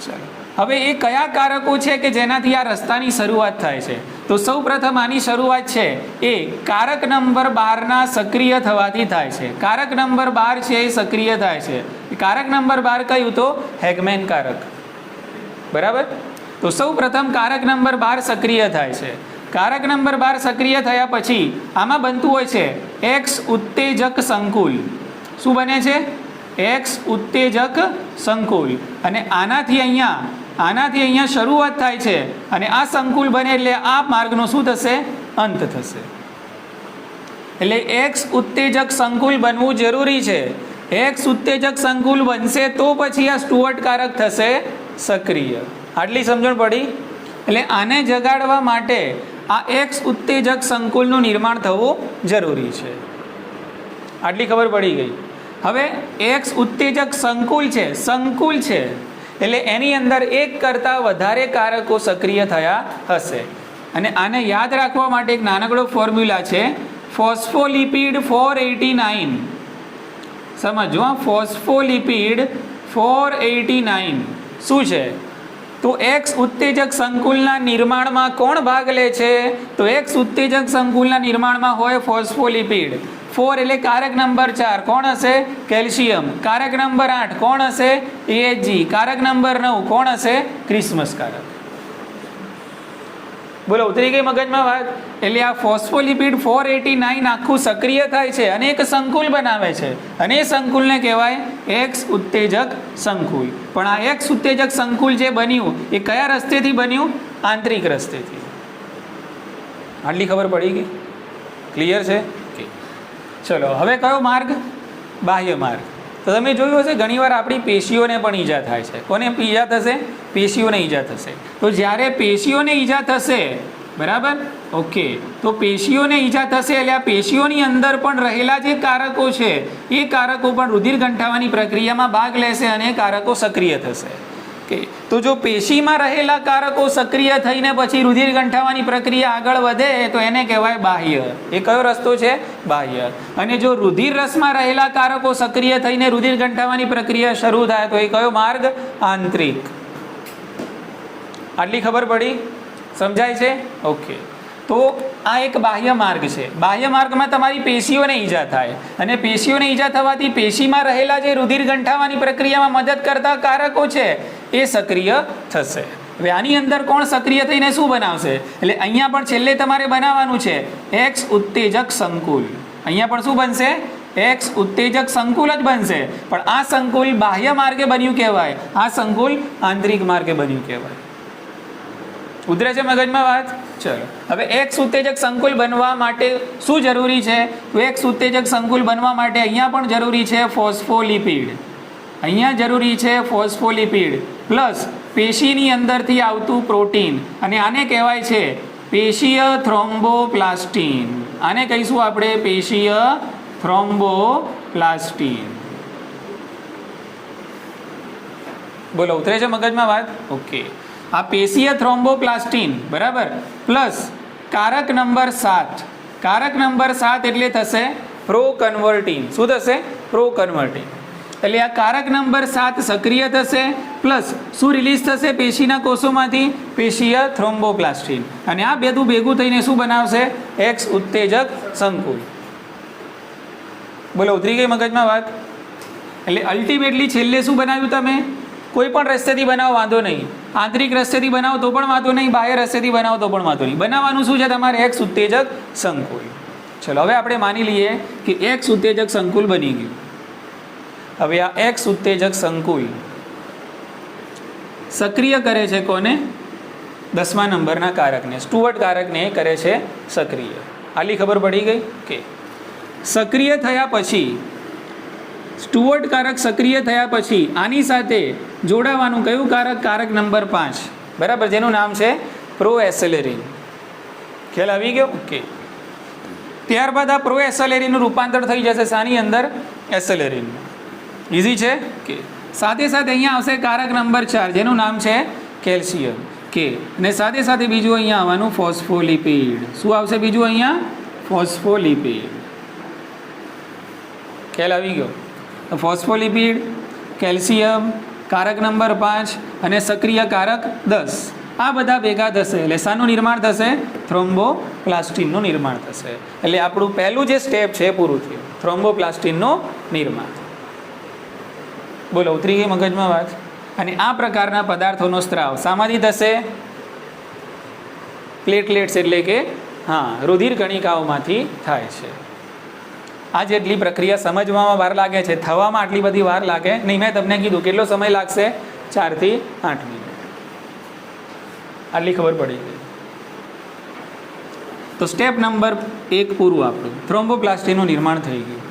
ચાલો હવે એ કયા કારકો છે કે જેનાથી આ રસ્તાની શરૂઆત થાય છે? તો સૌ પ્રથમ આની શરૂઆત છે એ કારક નંબર 12ના સક્રિય થવાથી થાય છે. કારક નંબર 12 છે એ સક્રિય થાય છે. કારક નંબર 12 કયું? તો હેગમેન કારક. બરાબર. તો સૌ પ્રથમ કારક નંબર 12 સક્રિય થાય છે. કારક નંબર 12 સક્રિય થયા પછી આમાં બનતું હોય છે એક્સ ઉત્તેજક સંકુલ. શું બને છે? એક્સ ઉત્તેજક સંકુલ. અને આનાથી અહીંયા શરૂઆત થાય છે અને આ સંકુલ બને એટલે આ માર્ગનો શું થશે? અંત થશે. એટલે એક્સ ઉત્તેજક સંકુલ બનવું જરૂરી છે. એક્સ ઉત્તેજક સંકુલ બનશે તો પછી આ સ્ટુઅર્ટ કારક થશે સક્રિય. આટલી સમજણ પડી? એટલે આને જગાડવા માટે આ એક્સ ઉત્તેજક સંકુલનું નિર્માણ થવું જરૂરી છે. આટલી ખબર પડી ગઈ? હવે એક્સ ઉત્તેજક સંકુલ છે એટલે એની અંદર એક કરતાં વધારે કારકો સક્રિય થયા હશે. અને આને યાદ રાખવા માટે એક નાનકડો ફોર્મ્યુલા છે, ફોસ્ફોલિપિડ 489. સમજો, ફોસ્ફોલિપિડ 489 શું છે? તો એક્સ ઉત્તેજક સંકુલના નિર્માણમાં કોણ ભાગ લે છે? તો એક્સ ઉત્તેજક સંકુલના નિર્માણમાં હોય ફોસ્ફોલિપિડ. 4 એટલે કારક નંબર 4 કોણ હશે? કેલ્શિયમ. કારક નંબર 8 કોણ હશે? AHG. કારક નંબર 9 કોણ હશે? ક્રિસ્મસ કારક. બોલો, ઉતરી ગઈ મગજમાં વાત? એટલે આ ફોસ્ફોલિપિડ 489 આખું સક્રિય થાય છે અને એક સંકુલ બનાવે છે અને એ સંકુલને કહેવાય એક્સ ઉત્તેજક સંકુલ. પણ આ એક્સ ઉત્તેજક સંકુલ જે બન્યું એ કયા રસ્તેથી બન્યું? આંતરિક રસ્તેથી. આટલી ખબર પડી ગઈ? ક્લિયર છે? ચલો હવે કયો માર્ગ? બાહ્ય માર્ગ. તો તમે જોયું હશે ઘણીવાર આપણી પેશીઓને પણ ઈજા થાય છે. કોને ઈજા થશે? પેશીઓને ઈજા થશે. તો જ્યારે પેશીઓને ઈજા થશે, બરાબર, ઓકે, તો પેશીઓને ઈજા થશે એટલે આ પેશીઓની અંદર પણ રહેલા જે કારકો છે એ કારકો પણ રુધિર ગંઠાવાની પ્રક્રિયામાં ભાગ લેશે અને કારકો સક્રિય થશે. ઓકે. તો જો પેશીમાં રહેલા કારકો સક્રિય થઈને પછી રુધિર ગંઠાવાની પ્રક્રિયા આગળ વધે તો એને કહેવાય બાહ્ય. એ કયો રસ્તો છે? બાહ્ય. અને જો રુધિર રસમાં રહેલા કારકો સક્રિય થઈને રુધિર ગંઠાવાની પ્રક્રિયા શરૂ થાય તો એ કયો માર્ગ? આંતરિક. આટલી ખબર પડી? સમજાય છે? ઓકે. તો આ એક બાહ્ય માર્ગ છે. બાહ્ય માર્ગમાં તમારી પેશીઓને ઈજા થાય અને પેશીઓને ઈજા થવાથી પેશીમાં રહેલા જે રુધિર ગંઠાવાની પ્રક્રિયામાં મદદ કરતા કારકો છે એ સક્રિય થશે. હવે આની અંદર કોણ સક્રિય થઈને શું બનાવશે? એટલે અહીંયા પણ છેલ્લે તમારે બનાવવાનું છે એક્સ ઉત્તેજક સંકુલ. અહીંયા પણ શું બનશે? એક્સ ઉત્તેજક સંકુલ જ બનશે, પણ આ સંકુલ બાહ્ય માર્ગે બન્યું કહેવાય, આ સંકુલ આંતરિક માર્ગે બન્યું કહેવાય. ઉતરે છે મગજમાં વાત? ચલો હવે એક્સ ઉત્તેજક સંકુલ બનવા માટે શું જરૂરી છે? તો એક્સ ઉત્તેજક સંકુલ બનવા માટે અહીંયા પણ જરૂરી છે ફોસ્ફોલિપિડ. અહીંયા જરૂરી છે ફોસ્ફોલિપિડ પ્લસ પેશીની અંદરથી આવતું પ્રોટીન, અને આને કહેવાય છે પેશીય થ્રોમ્બોપ્લાસ્ટિન. આને કહીશું આપણે પેશીય થ્રોમ્બોપ્લાસ્ટિન. બોલો ઉતરે છે મગજમાં વાત? ઓકે. આ પેશીય થ્રોમ્બોપ્લાસ્ટિન બરાબર પ્લસ કારક નંબર 7. કારક નંબર 7 એટલે થશે પ્રોકન્વર્ટિન. શું થશે? પ્રોકન્વર્ટિન. એટલે આ કારક નંબર 7 સક્રિય થશે પ્લસ શું રિલીઝ થશે પેશીના કોષોમાંથી? પેશીય થ્રોમ્બોપ્લાસ્ટિન. અને આ બધું ભેગું થઈને શું બનાવશે? એક્સ ઉત્તેજક સંકુલ. બોલો ઉતરી ગઈ મગજમાં વાત? એટલે અલ્ટિમેટલી છેલ્લે શું બનાવ્યું તમે? કોઈ પણ રસ્તેથી બનાવો વાંધો નહીં, આંતરિક રસ્તેથી બનાવો તો પણ વાંધો નહીં, બાહ્ય રસ્તેથી બનાવો તો પણ વાંધો નહીં, બનાવવાનું શું છે તમારે? એક્સ ઉત્તેજક સંકુલ. ચલો હવે આપણે માની લઈએ કે એક્સ ઉત્તેજક સંકુલ બની ગયું. હવે આ એક્સ ઉત્તેજક સંકુલ સક્રિય કરે છે કોને? 10મા નંબરના કારકને, સ્ટુઅર્ટ કારકને કરે છે સક્રિય. આલી ખબર પડી ગઈ કે સક્રિય થયા પછી સ્ટુઅર્ટ કારક સક્રિય થયા પછી આની સાથે જોડાવાનું કયું કારક? કારક નંબર 5 બરાબર, જેનું નામ છે પ્રોએસેલેરિન. ખ્યાલ આવી ગયો? ઓકે. ત્યારબાદ આ પ્રોએસેલેરિનનું રૂપાંતર થઈ જશે શાની અંદર? એસેલેરિનમાં. ઇઝી છે કે? સાથે સાથે અહીંયા આવશે કારક નંબર 4 જેનું નામ છે કેલ્શિયમ કે, અને સાથે સાથે બીજું અહીંયા આવવાનું ફોસ્ફોલિપિડ. શું આવશે બીજું અહીંયા? ફોસ્ફોલિપિડ. ખ્યાલ આવી ગયો? ફોસ્ફોલિપિડ, કેલ્શિયમ, કારક નંબર 5 અને સક્રિય કારક 10 આ બધા ભેગા થશે એટલે શાનું નિર્માણ થશે? થ્રોમ્બોપ્લાસ્ટિનનું નિર્માણ થશે. એટલે આપણું પહેલું જે સ્ટેપ છે પૂરું થયું, થ્રોમ્બોપ્લાસ્ટિનનું નિર્માણ. બોલો ઉતરી ગઈ મગજમાં વાત? અને આ પ્રકારના પદાર્થોનો સ્ત્રાવ શામાંથી થશે? પ્લેટલેટ્સ એટલે કે રુધિર કણિકાઓમાંથી થાય છે. આ જેટલી પ્રક્રિયા સમજવામાં વાર લાગે છે, થવામાં આટલી બધી વાર લાગે નહીં. મેં તમને કીધું કેટલો સમય લાગશે? 4 થી 8 મિનિટ. આટલી ખબર પડી ગઈ. તો સ્ટેપ નંબર 1 પૂરું આપણું, થ્રોમ્બોપ્લાસ્ટિનનું નિર્માણ થઈ ગયું.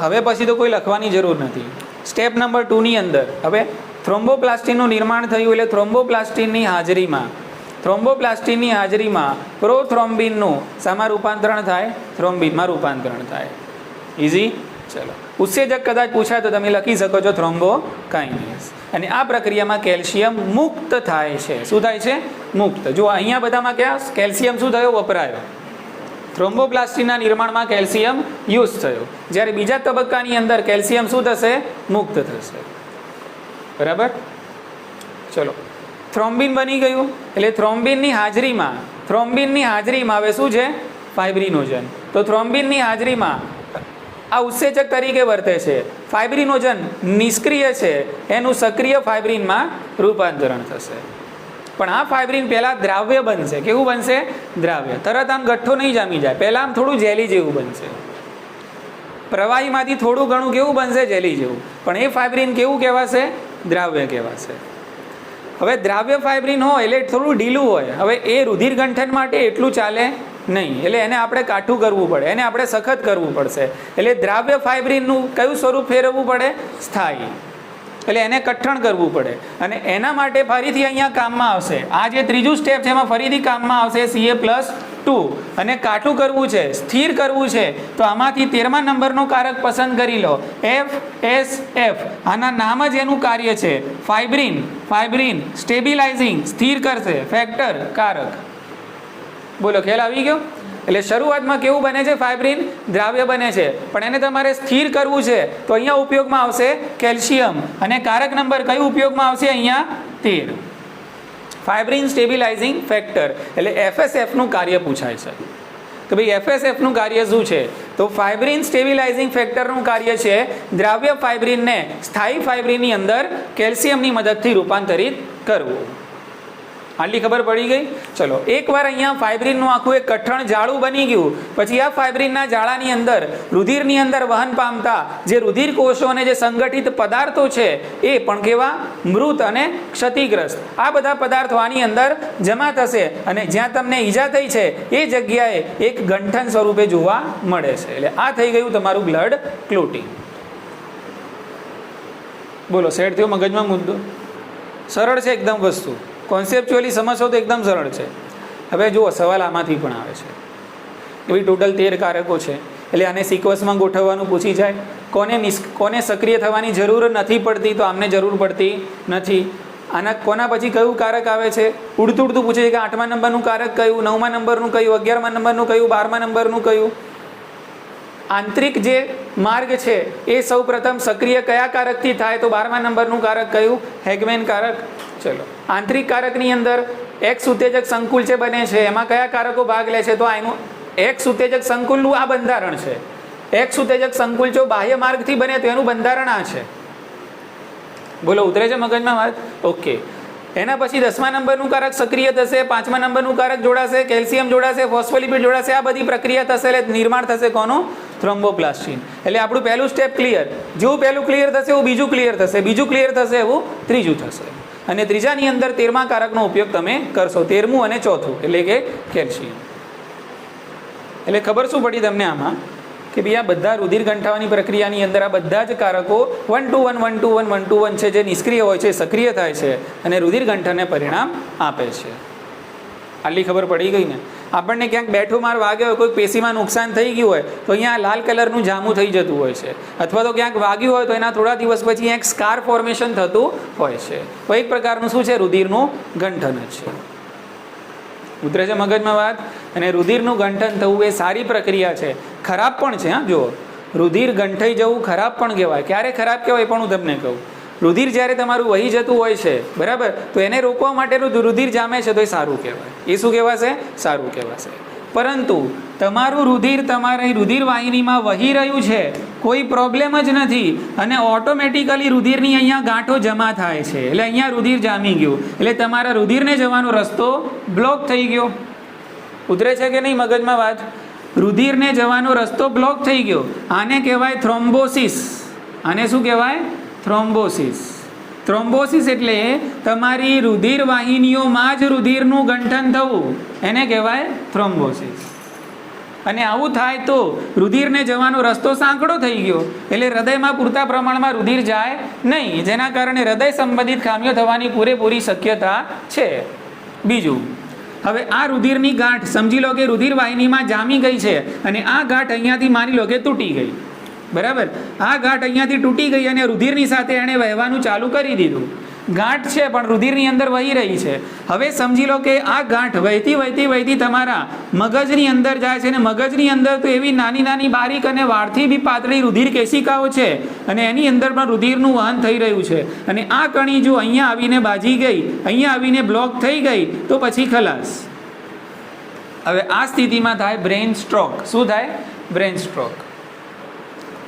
હવે પછી તો કોઈ લખવાની જરૂર નથી. સ્ટેપ નંબર 2ની અંદર હવે થ્રોમ્બોપ્લાસ્ટિનનું નિર્માણ થયું એટલે થ્રોમ્બોપ્લાસ્ટિનની હાજરીમાં પ્રોથ્રોમ્બિનનું શામાં રૂપાંતરણ થાય? થ્રોમ્બિનમાં રૂપાંતરણ થાય. ઇઝી? ચલો ઉત્સેજક કદાચ પૂછાય તો તમે લખી શકો છો થ્રોમ્બોકાઇનેઝ. અને આ પ્રક્રિયામાં કેલ્શિયમ મુક્ત થાય છે. શું થાય છે? મુક્ત. જો અહીંયા બધામાં ક્યાં કેલ્શિયમ શું થયો? વપરાયો. થ્રોમ્બોપ્લાસ્ટિનના નિર્માણમાં કેલ્શિયમ યુઝ થયો, જ્યારે બીજા તબક્કાની અંદર કેલ્શિયમ શું થશે? મુક્ત થશે. બરાબર? ચલો થ્રોમ્બિન બની ગયું એટલે થ્રોમ્બિનની હાજરીમાં હવે શું છે? ફાઇબ્રિનોજન. તો થ્રોમ્બિનની હાજરીમાં આ ઉત્સેચક તરીકે વર્તે છે. ફાઇબ્રિનોજન નિષ્ક્રિય છે, એનું સક્રિય ફાઇબ્રિનમાં રૂપાંતરણ થશે. પણ આ ફાઇબ્રિન પહેલાં દ્રાવ્ય બનશે. કેવું બનશે? દ્રાવ્ય. તરત આમ ગઠ્ઠો નહીં જામી જાય, પહેલાં આમ થોડું જેલી જેવું બનશે. પ્રવાહીમાંથી થોડું ઘણું કેવું બનશે? જેલી જેવું. પણ એ ફાઇબ્રિન કેવું કહેવાશે? દ્રાવ્ય કહેવાશે. હવે દ્રાવ્ય ફાઇબ્રિન હોય એટલે થોડું ઢીલું હોય. હવે એ રુધિર ગંઠન માટે એટલું ચાલે નહીં, એટલે એને આપણે કાઠું કરવું પડે, એને આપણે સખત કરવું પડશે. એટલે દ્રાવ્ય ફાઇબ્રિનનું કયું સ્વરૂપ ફેરવવું પડે? સ્થાયી. એટલે એને કઠણ કરવું પડે, અને એના માટે ફરીથી અહીંયા કામમાં આવશે આ જે ત્રીજું સ્ટેપ છે, એમાં ફરીથી કામમાં આવશે Ca+2. અને કાઠું કરવું છે, સ્થિર કરવું છે, તો આમાંથી 13મા નંબરનો કારક પસંદ કરી લો, FSF. આના નામ જ એનું કાર્ય છે. ફાઇબ્રિન સ્ટેબિલાઇઝિંગ, સ્થિર કરશે, ફેક્ટર કારક. બોલો ખ્યાલ આવી ગયો? એટલે શરૂઆતમાં કેવું બને છે? ફાઇબ્રિન દ્રાવ્ય બને છે, પણ એને તમારે સ્થિર કરવું છે તો અહીંયા ઉપયોગમાં આવશે કેલ્શિયમ. અને કારક નંબર કયું ઉપયોગમાં આવશે? અહીંયા 13. ફાઇબ્રિન સ્ટેબિલાઇઝિંગ ફેક્ટર એટલે FSFનું કાર્ય પૂછાય છે. તો ભાઈ FSFનું કાર્ય શું છે? તો ફાઇબ્રિન સ્ટેબિલાઇઝિંગ ફેક્ટરનું કાર્ય છે દ્રાવ્ય ફાઇબ્રિનને સ્થાયી ફાઇબ્રિનની અંદર કેલ્શિયમની મદદથી રૂપાંતરિત કરવું. આટલી ખબર પડી ગઈ. ચલો, એકવાર અહીંયા ફાઇબ્રિનનું આખું એક કઠણ જાળું બની ગયું પછી આ ફાઇબ્રિનના જાળાની અંદર રુધિરની અંદર વહન પામતા જે રુધિર કોષો અને જે સંગઠિત પદાર્થો છે એ પણ કેવા મૃત અને ક્ષતિગ્રસ્ત આ બધા પદાર્થો આની અંદર જમા થશે અને જ્યાં તમને ઈજા થઈ છે એ જગ્યાએ એક ગંઠન સ્વરૂપે જોવા મળે છે. એટલે આ થઈ ગયું તમારું બ્લડ ક્લોટિંગ. બોલો, સેટ થયો મગજમાં મુદ્દો? સરળ છે એકદમ વસ્તુ, કોન્સેપ્ચ્યુઅલી સમજશો તો એકદમ સરળ છે. હવે જુઓ, સવાલ આમાંથી પણ આવે છે કે ભાઈ ટોટલ 13 કારકો છે એટલે આને સિક્વન્સમાં ગોઠવવાનું પૂછી જાય. કોને સક્રિય થવાની જરૂર નથી પડતી? તો આમને જરૂર પડતી નથી. આના કોના પછી કયું કારક આવે છે? ઉડતું ઉડતું પૂછે છે કે 8મા નંબરનું કારક કયું, 9મા નંબરનું કયું, 11મા નંબરનું કયું, 12મા નંબરનું કયું. આંતરિક જે માર્ગ છે એ સૌ પ્રથમ સક્રિય કયા કારકથી થાય? તો 12મા નંબરનું કારક કયું? હેગમેન કારક. ચલો, આંતરિક કારકની અંદર એક્સ ઉત્તેજક સંકુલ છે બને છે, એમાં કયા કારકો ભાગ લે છે? તો આનું એક્સ ઉત્તેજક સંકુલનું આ બંધારણ છે. એક્સ ઉત્તેજક સંકુલ જો બાહ્ય માર્ગથી બને તો એનું બંધારણ આ છે. બોલો, ઉતરે છે મગજમાં વાત? ઓકે. એના પછી 10મા નંબરનું કારક સક્રિય થશે, 5મા નંબરનું કારક જોડાશે, કેલ્શિયમ જોડાશે, ફોસ્ફોલિપિડ જોડાશે, આ બધી પ્રક્રિયા થશે એટલે નિર્માણ થશે કોનું? થ્રોમ્બોપ્લાસ્ટિન. એટલે આપણું પહેલું સ્ટેપ ક્લિયર. જેવું પહેલું ક્લિયર થશે એવું બીજું ક્લિયર થશે, બીજું ક્લિયર થશે એવું ત્રીજું થશે અને ત્રીજાની અંદર 13મા કારકનો ઉપયોગ તમે કરશો, 13મું અને ચોથું એટલે કે કેલ્શિયમ. એટલે ખબર શું પડી તમને આમાં કે ભાઈ આ બધા રુધિર ગંઠાવાની પ્રક્રિયાની અંદર આ બધા જ કારકો 1 to 1 1 to 1 1 to 1 છે જે નિષ્ક્રિય હોય છે સક્રિય થાય છે અને રુધિર ગંઠનને પરિણામ આપે છે. આટલી ખબર પડી ગઈ ને? આપણને ક્યાંક બેઠો માર વાગ્યો હોય, કોઈ પેશીમાં નુકસાન થઈ ગયું હોય તો અહીંયા લાલ કલરનું જામું થઈ જતું હોય છે, અથવા તો ક્યાંક વાગ્યું હોય તો એના થોડા દિવસ પછી એક સ્કાર ફોર્મેશન થતું હોય છે. તો એક પ્રકારનું શું છે? રુધિરનું ગંઠન જ છે. ઉતરે છે મગજમાં વાત? અને રુધિરનું ગંઠન થવું એ સારી પ્રક્રિયા છે, ખરાબ પણ છે. હા, જુઓ, રુધિર ગંઠાઈ જવું ખરાબ પણ કહેવાય. ક્યારે ખરાબ કહેવાય પણ હું તમને કહું. રુધિર જ્યારે તમારું વહી જતું હોય છે, બરાબર, તો એને રોકવા માટેનું રુધિર જામે છે તો એ સારું કહેવાય. એ શું કહેવાશે? સારું કહેવાશે. પરંતુ તમારું રુધિર તમારી રુધિર વાહિનીમાં વહી રહ્યું છે, કોઈ પ્રોબ્લેમ જ નથી અને ઓટોમેટિકલી રુધિરની અહીંયા ગાંઠો જમા થાય છે એટલે અહીંયા રુધિર જામી ગયું એટલે તમારા રુધિરને જવાનો રસ્તો બ્લોક થઈ ગયો. ઉતરે છે કે નહીં મગજમાં વાત? રુધિરને જવાનો રસ્તો બ્લોક થઈ ગયો. આને કહેવાય થ્રોમ્બોસિસ. આને શું કહેવાય? થ્રોમ્બોસિસ. થ્રોમ્બોસિસ એટલે તમારી રુધિર વાહિનીઓમાં જ રુધિરનું ગંઠન થવું, એને કહેવાય થ્રોમ્બોસિસ. અને આવું થાય તો રુધિરને જવાનો રસ્તો સાંકડો થઈ ગયો એટલે હૃદયમાં પૂરતા પ્રમાણમાં રુધિર જાય નહીં, જેના કારણે હૃદય સંબંધિત ખામીઓ થવાની પૂરેપૂરી શક્યતા છે. બીજું, હવે આ રુધિરની ગાંઠ સમજી લો કે રુધિર વાહિનીમાં જામી ગઈ છે અને આ ગાંઠ અહીંયાથી માની લો કે તૂટી ગઈ, બરાબર. આ ગાંઠ અહીંયાથી તૂટી ગઈ અને રુધિરની સાથે એણે વહેવાનું ચાલુ કરી દીધું. ગાંઠ છે પણ રુધિરની અંદર વહી રહી છે. હવે સમજી લો કે આ ગાંઠ વહેતી વહેતી વહેતી તમારા મગજની અંદર જાય છે અને મગજની અંદર તો એવી નાની નાની બારીક અને વાળથી બી પાતળી રુધિર કેશિકાઓ છે અને એની અંદર પણ રુધિરનું વહન થઈ રહ્યું છે અને આ કણી જો અહીંયા આવીને બાજી ગઈ, અહીંયા આવીને બ્લોક થઈ ગઈ તો પછી ખલાસ. હવે આ સ્થિતિમાં થાય બ્રેઇન સ્ટ્રોક. શું થાય? Brain stroke.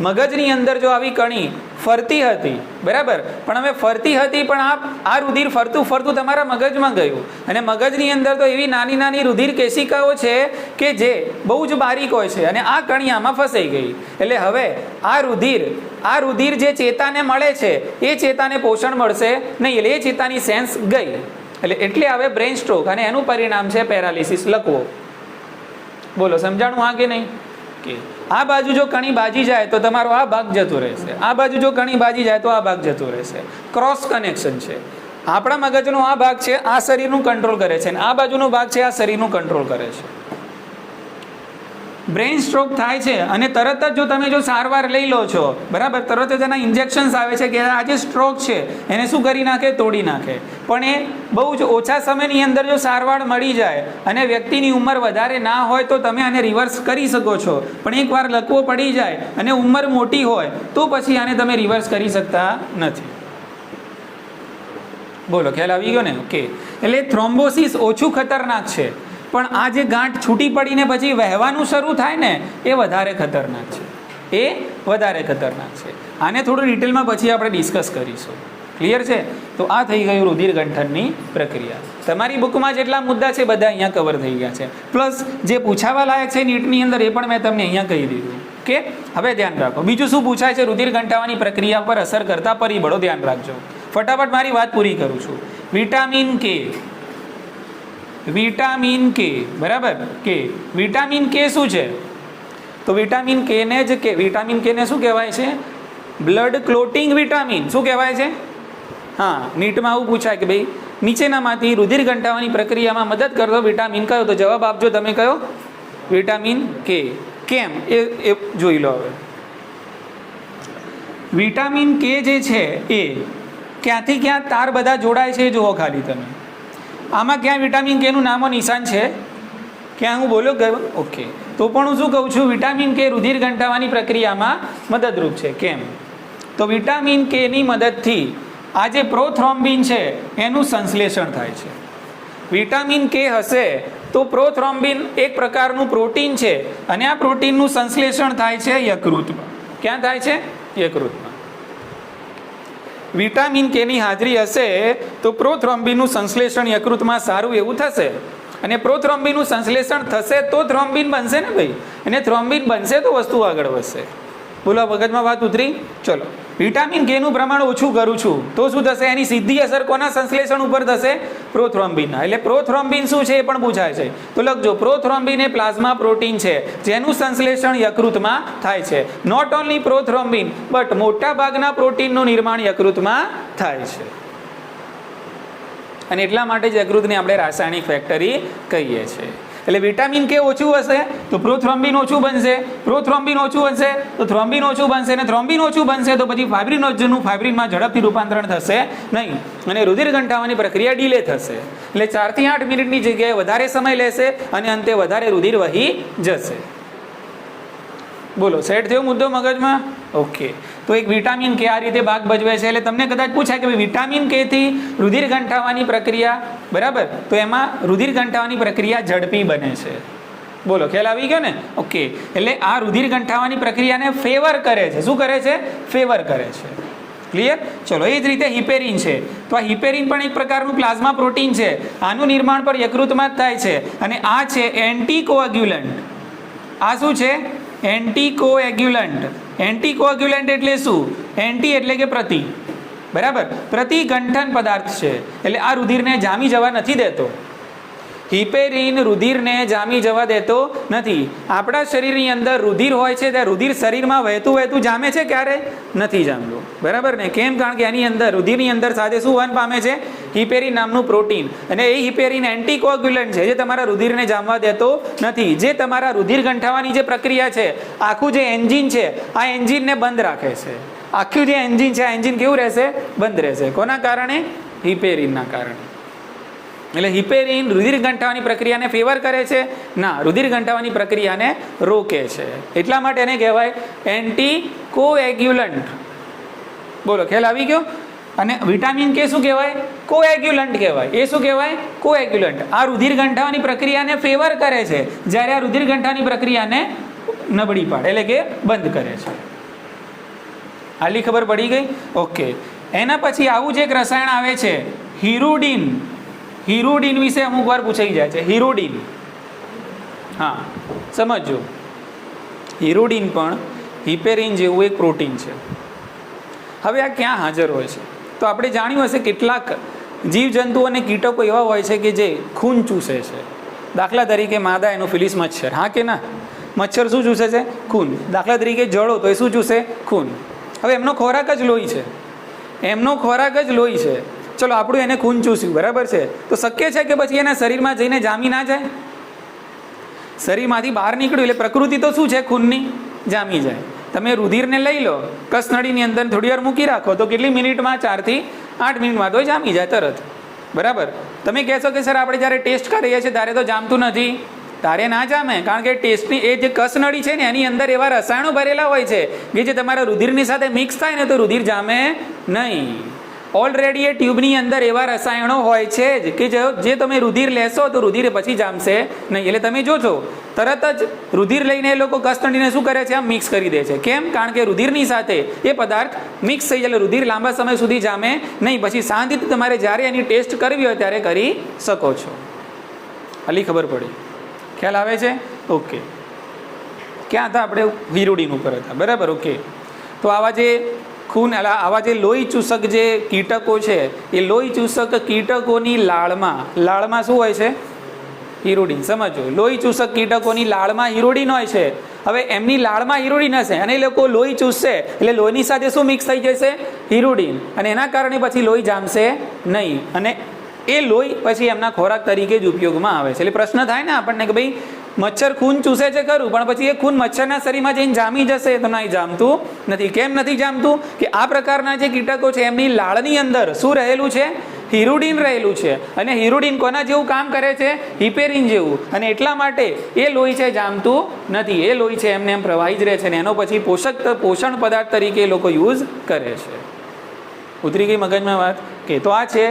મગજની અંદર જો આવી કણી ફરતી હતી, બરાબર, પણ હવે ફરતી હતી પણ આ રુધિર ફરતું ફરતું તમારા મગજમાં ગયું અને મગજની અંદર તો એવી નાની નાની રુધિર કેશિકાઓ છે કે જે બહુ જ બારીક હોય છે અને આ કણી આમાં ફસાઈ ગઈ. એટલે હવે આ રુધિર જે ચેતાને મળે છે એ ચેતાને પોષણ મળશે નહીં એટલે એ ચેતાની સેન્સ ગઈ એટલે હવે બ્રેઇન સ્ટ્રોક અને એનું પરિણામ છે પેરાલિસિસ. લખવો. બોલો, સમજાણું? હા કે નહીં? કે આ બાજુ જો કણી બાજી જાય તો તમારો આ ભાગ જતો રહેશે, આ બાજુ જો કણી બાજી જાય તો આ ભાગ જતો રહેશે. ક્રોસ કનેક્શન છે. આપણા મગજનો આ ભાગ છે આ શરીરનું કંટ્રોલ કરે છે અને આ બાજુનો ભાગ છે આ શરીરનું કંટ્રોલ કરે છે. બ્રેઇન સ્ટ્રોક થાય છે અને તરત જ જો તમે સારવાર લઈ લો છો, બરાબર, તરત જ એના ઇન્જેક્શન્સ આવે છે કે આ જે સ્ટ્રોક છે એને શું કરી નાખે? તોડી નાખે. પણ એ બહુ જ ઓછા સમયની અંદર જો સારવાર મળી જાય અને વ્યક્તિની ઉંમર વધારે ના હોય તો તમે આને રિવર્સ કરી શકો છો, પણ એકવાર લકવો પડી જાય અને ઉંમર મોટી હોય તો પછી આને તમે રિવર્સ કરી શકતા નથી. બોલો ખ્યાલ આવી ગયો ને? ઓકે, એટલે થ્રોમ્બોસિસ ઓછું ખતરનાક છે, પણ આ જે ગાંઠ છૂટી પડીને પછી વહેવાનું શરૂ થાય ને એ વધારે ખતરનાક છે, એ વધારે ખતરનાક છે. આને થોડું ડિટેલમાં પછી આપણે ડિસ્કસ કરીશું. ક્લિયર છે? તો આ થઈ ગયું રુધિર ગંઠનની પ્રક્રિયા. તમારી બુકમાં જેટલા મુદ્દા છે બધા અહીંયા કવર થઈ ગયા છે, પ્લસ જે પૂછાવા લાયક છે નીટની અંદર એ પણ મેં તમને અહીંયા કહી દીધું. કે હવે ધ્યાન રાખો, બીજું શું પૂછાય છે? રુધિર ગંઠાવાની પ્રક્રિયા પર અસર કરતા પરિબળો ધ્યાન રાખજો. ફટાફટ મારી વાત પૂરી કરું છું. વિટામિન કે, વિટામિન કે, બરાબર કે વિટામિન કે શું છે? તો વિટામિન કે ને જ કે વિટામિન કે ને શું કહેવાય છે? Blood clotting vitamin. શું કહેવાય છે? હા, નીટમાં આવું પૂછાય કે ભાઈ નીચેનામાંથી રુધિર ગંઠાવાની પ્રક્રિયામાં મદદ કરતો વિટામિન કયો? તો જવાબ આપજો તમે કયો? વિટામિન કે. કેમ એ જોઈ લો. હવે વિટામિન કે જે છે એ ક્યાંથી ક્યાં તાર બધા જોડાય છે જુઓ ખાલી તમે. આમાં ક્યાં વિટામિન કેનું નામો નિશાન છે? ક્યાં હું બોલ્યો ગયો? ઓકે, તો પણ હું શું કહું છું? વિટામિન કે રુધિર ગંઠાવાની પ્રક્રિયામાં મદદરૂપ છે. કેમ? તો વિટામિન કેની મદદથી આ જે પ્રોથ્રોમ્બિન છે એનું સંશ્લેષણ થાય છે. વિટામિન કે હશે તો પ્રોથ્રોમ્બિન એક પ્રકારનું પ્રોટીન છે અને આ પ્રોટીનનું સંશ્લેષણ થાય છે યકૃતમાં. ક્યાં થાય છે? યકૃતમાં. વિટામિન કેની હાજરી હશે તો પ્રોથ્રોમ્બિનનું સંશ્લેષણ યકૃતમાં સારું એવું થશે, અને પ્રોથ્રોમ્બિનનું સંશ્લેષણ થશે તો થ્રોમ્બિન બનશે ને ભાઈ, અને થ્રોમ્બિન બનશે તો વસ્તુ આગળ વધશે. બોલો, વખતમાં વાત ઉતરી? ચલો, વિટામિન કેનું પ્રમાણ ઓછું કરું છું તો શું થશે? એની સીધી અસર કોના સંશ્લેષણ ઉપર થશે? પ્રોથ્રોમ્બિનના. એટલે પ્રોથ્રોમ્બિન શું છે એ પણ પૂછાય છે, તો લખજો. પ્રોથ્રોમ્બિન એ પ્લાઝમા પ્રોટીન છે જેનું સંશ્લેષણ યકૃતમાં થાય છે. નોટ ઓનલી પ્રોથ્રોમ્બિન બટ મોટા ભાગના પ્રોટીનનું નિર્માણ યકૃતમાં થાય છે, અને એટલા માટે જ યકૃતને આપણે રાસાયણિક ફેક્ટરી કહીએ છીએ. એટલે વિટામિન કે ઓછું હશે તો પ્રોથ્રોમ્બિન ઓછું બનશે, પ્રોથ્રોમ્બિન ઓછું હશે તો થ્રોમ્બિન ઓછું બનશે, અને થ્રોમ્બિન ઓછું બનશે તો પછી ફાઇબ્રિનોજનનું ફાઇબ્રિનમાં ઝડપથી રૂપાંતરણ થશે નહીં, અને રુધિર ગંઠાવાની પ્રક્રિયા ડીલે થશે. એટલે 4 થી 8 મિનિટની જગ્યાએ વધારે સમય લેશે અને અંતે વધારે રુધિર વહી જશે. બોલો, સેટ થયો મુદ્દો મગજમાં? ઓકે, તો એક વિટામિન કે આ રીતે ભાગ ભજવે છે. એટલે તમને કદાચ પૂછાય કે વિટામિન કે થી રુધિર ગંઠાવાની પ્રક્રિયા, બરાબર, તો એમાં રુધિર ગંઠાવાની પ્રક્રિયા ઝડપી બને છે. બોલો, ખ્યાલ આવી ગયો ને? ઓકે, એટલે આ રુધિર ગંઠાવાની પ્રક્રિયાને ફેવર કરે છે. શું કરે છે? ફેવર કરે છે. ક્લિયર? ચલો, એ જ રીતે હિપેરિન છે. તો આ હિપેરિન પણ એક પ્રકારનું પ્લાઝમા પ્રોટીન છે. આનું નિર્માણ પર યકૃતમાં જ થાય છે, અને આ છે એન્ટીકોએગ્યુલન્ટ. આ શું છે? એન્ટીકોએગ્યુલન્ટ. એન્ટીકોએગ્યુલન્ટ એટલે શું? એન્ટી એટલે કે પ્રતિ, બરાબર, પ્રતિગંઠન પદાર્થ છે. એટલે આ રુધિરને જામી જવા નથી દેતો. હિપેરિન રુધિરને જામી જવા દેતો નથી. આપણા શરીરની અંદર રુધિર હોય છે ત્યારે રુધિર શરીરમાં વહેતું વહેતું જામે છે? ક્યારે નથી જામતું, બરાબર ને? કેમ? કારણ કે એની અંદર રુધિરની અંદર સાથે શું વહન પામે છે? હિપેરિન નામનું પ્રોટીન. અને એ હિપેરિન એન્ટીકોગ્યુલન્ટ છે જે તમારા રુધિરને જામવા દેતો નથી, જે તમારા રુધિર ગંઠાવાની જે પ્રક્રિયા છે, આખું જે એન્જિન છે આ એન્જિનને બંધ રાખે છે. આખું જે એન્જિન છે આ એન્જિન કેવું રહેશે? બંધ રહેશે. કોના કારણે? હિપેરિનના કારણે. એટલે હિપેરિન રુધિર ગંઠાવાની પ્રક્રિયાને ફેવર કરે છે? ના, રુધિર ગંઠાવાની પ્રક્રિયાને રોકે છે. એટલા માટે એને કહેવાય એન્ટીકોએગ્યુલન્ટ. બોલો, ખ્યાલ આવી ગયો? અને વિટામિન કે શું કહેવાય? કોએગ્યુલન્ટ કહેવાય. એ શું કહેવાય? કોએગ્યુલન્ટ. આ રુધિર ગંઠાવાની પ્રક્રિયાને ફેવર કરે છે, જ્યારે આ રુધિર ગંઠાની પ્રક્રિયાને નબળી પાડે એટલે કે બંધ કરે છે. આટલી ખબર પડી ગઈ? ઓકે, એના પછી આવું જ એક રસાયણ આવે છે હિરુડિન. હિરુડિન વિશે અમુક વાર પૂછાઈ જાય છે. હિરુડિન, હા સમજો. હિરુડિન પણ હિપેરિન જેવું એક પ્રોટીન છે. હવે આ ક્યાં હાજર હોય છે? તો આપણે જાણ્યું હશે કેટલાક જીવજંતુઓ અને કીટકો એવા હોય છે કે જે ખૂન ચૂસે છે. દાખલા તરીકે માદા એનોફિલિસ મચ્છર. હા કે ના? મચ્છર શું ચૂસે છે? ખૂન. દાખલા તરીકે જળો તો એ શું ચૂસે? ખૂન. હવે એમનો ખોરાક જ લોહી છે. એમનો ખોરાક જ લોહી છે. ચલો, આપણું એને ખૂન ચૂસ્યું, બરાબર છે, તો શક્ય છે કે પછી એના શરીરમાં જઈને જામી ના જાય? શરીરમાંથી બહાર નીકળ્યું એટલે પ્રકૃતિ તો શું છે? ખૂનની, જામી જાય. તમે રુધિરને લઈ લો, કસનળીની અંદર થોડી વાર મૂકી રાખો તો કેટલી મિનિટમાં? 4 થી 8 મિનિટમાં તો જામી જાય તરત, બરાબર. તમે કહેશો કે સર આપણે જ્યારે ટેસ્ટ કરીએ છીએ ત્યારે તો જામતું નથી. તારે ના જામે, કારણ કે ટેસ્ટની એ જે કસનળી છે ને એની અંદર એવા રસાયણો ભરેલા હોય છે કે જે તમારા રુધિરની સાથે મિક્સ થાય ને તો રુધિર જામે નહીં. ઓલરેડી એ ટ્યુબની અંદર એવા રસાયણો હોય છે જ કે જે તમે રુધિર લેશો તો રુધિર પછી જામશે નહીં. એટલે તમે જોજો તરત જ રુધિર લઈને એ લોકો કસ્તંડીને શું કરે છે, આમ મિક્સ કરી દે છે. કેમ? કારણ કે રુધિરની સાથે એ પદાર્થ મિક્સ થઈ જાય એટલે રુધિર લાંબા સમય સુધી જામે નહીં. પછી શાંતિથી તમારે જ્યારે એની ટેસ્ટ કરવી હોય ત્યારે કરી શકો છો. હાલી ખબર પડી? ખ્યાલ આવે છે? ઓકે. ક્યાં હતા આપણે? હિરુડીન ઉપર હતા, બરાબર. ઓકે. તો આવા જે આવા જે લોહી ચૂસક જે કીટકો છે એ લોહી ચૂસક કીટકોની લાળમાં શું હોય છે? હિરુડીન. સમજો, લોહી ચૂસક કીટકોની લાળમાં હિરુડીન હોય છે. હવે એમની લાળમાં હિરુડીન હશે અને એ લોકો લોહી ચૂસશે એટલે લોહીની સાથે શું મિક્સ થઈ જશે? હિરુડીન. અને એના કારણે પછી લોહી જામશે નહીં અને એ લોહી પછી એમના ખોરાક તરીકે જ ઉપયોગમાં આવે છે. એટલે પ્રશ્ન થાય ને આપણને કે ભાઈ મચ્છર ખૂન ચૂસે છે ખરું, પણ પછી એ ખૂન મચ્છરના શરીરમાં જઈને જામી જશે તો નહીં, જામતું નથી. કેમ નથી જામતું? કે આ પ્રકારના જે કીટકો છે એમની લાળની અંદર શું રહેલું છે? હિરુડીન રહેલું છે. અને હિરુડીન કોના જેવું કામ કરે છે? હિપેરિન જેવું. અને એટલા માટે એ લોહી છે જામતું નથી. એ લોહી છે એમને એમ પ્રવાહી જ રહે છે અને એનો પછી પોષણ પદાર્થ તરીકે એ લોકો યુઝ કરે છે. ઉતરી ગઈ મગજમાં વાત? કે તો આ છે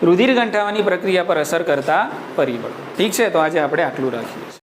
રુધિર ગંઠાવાની પ્રક્રિયા પર અસર કરતા પરિબળો. ઠીક છે, તો આજે આપણે આટલું રાખીએ.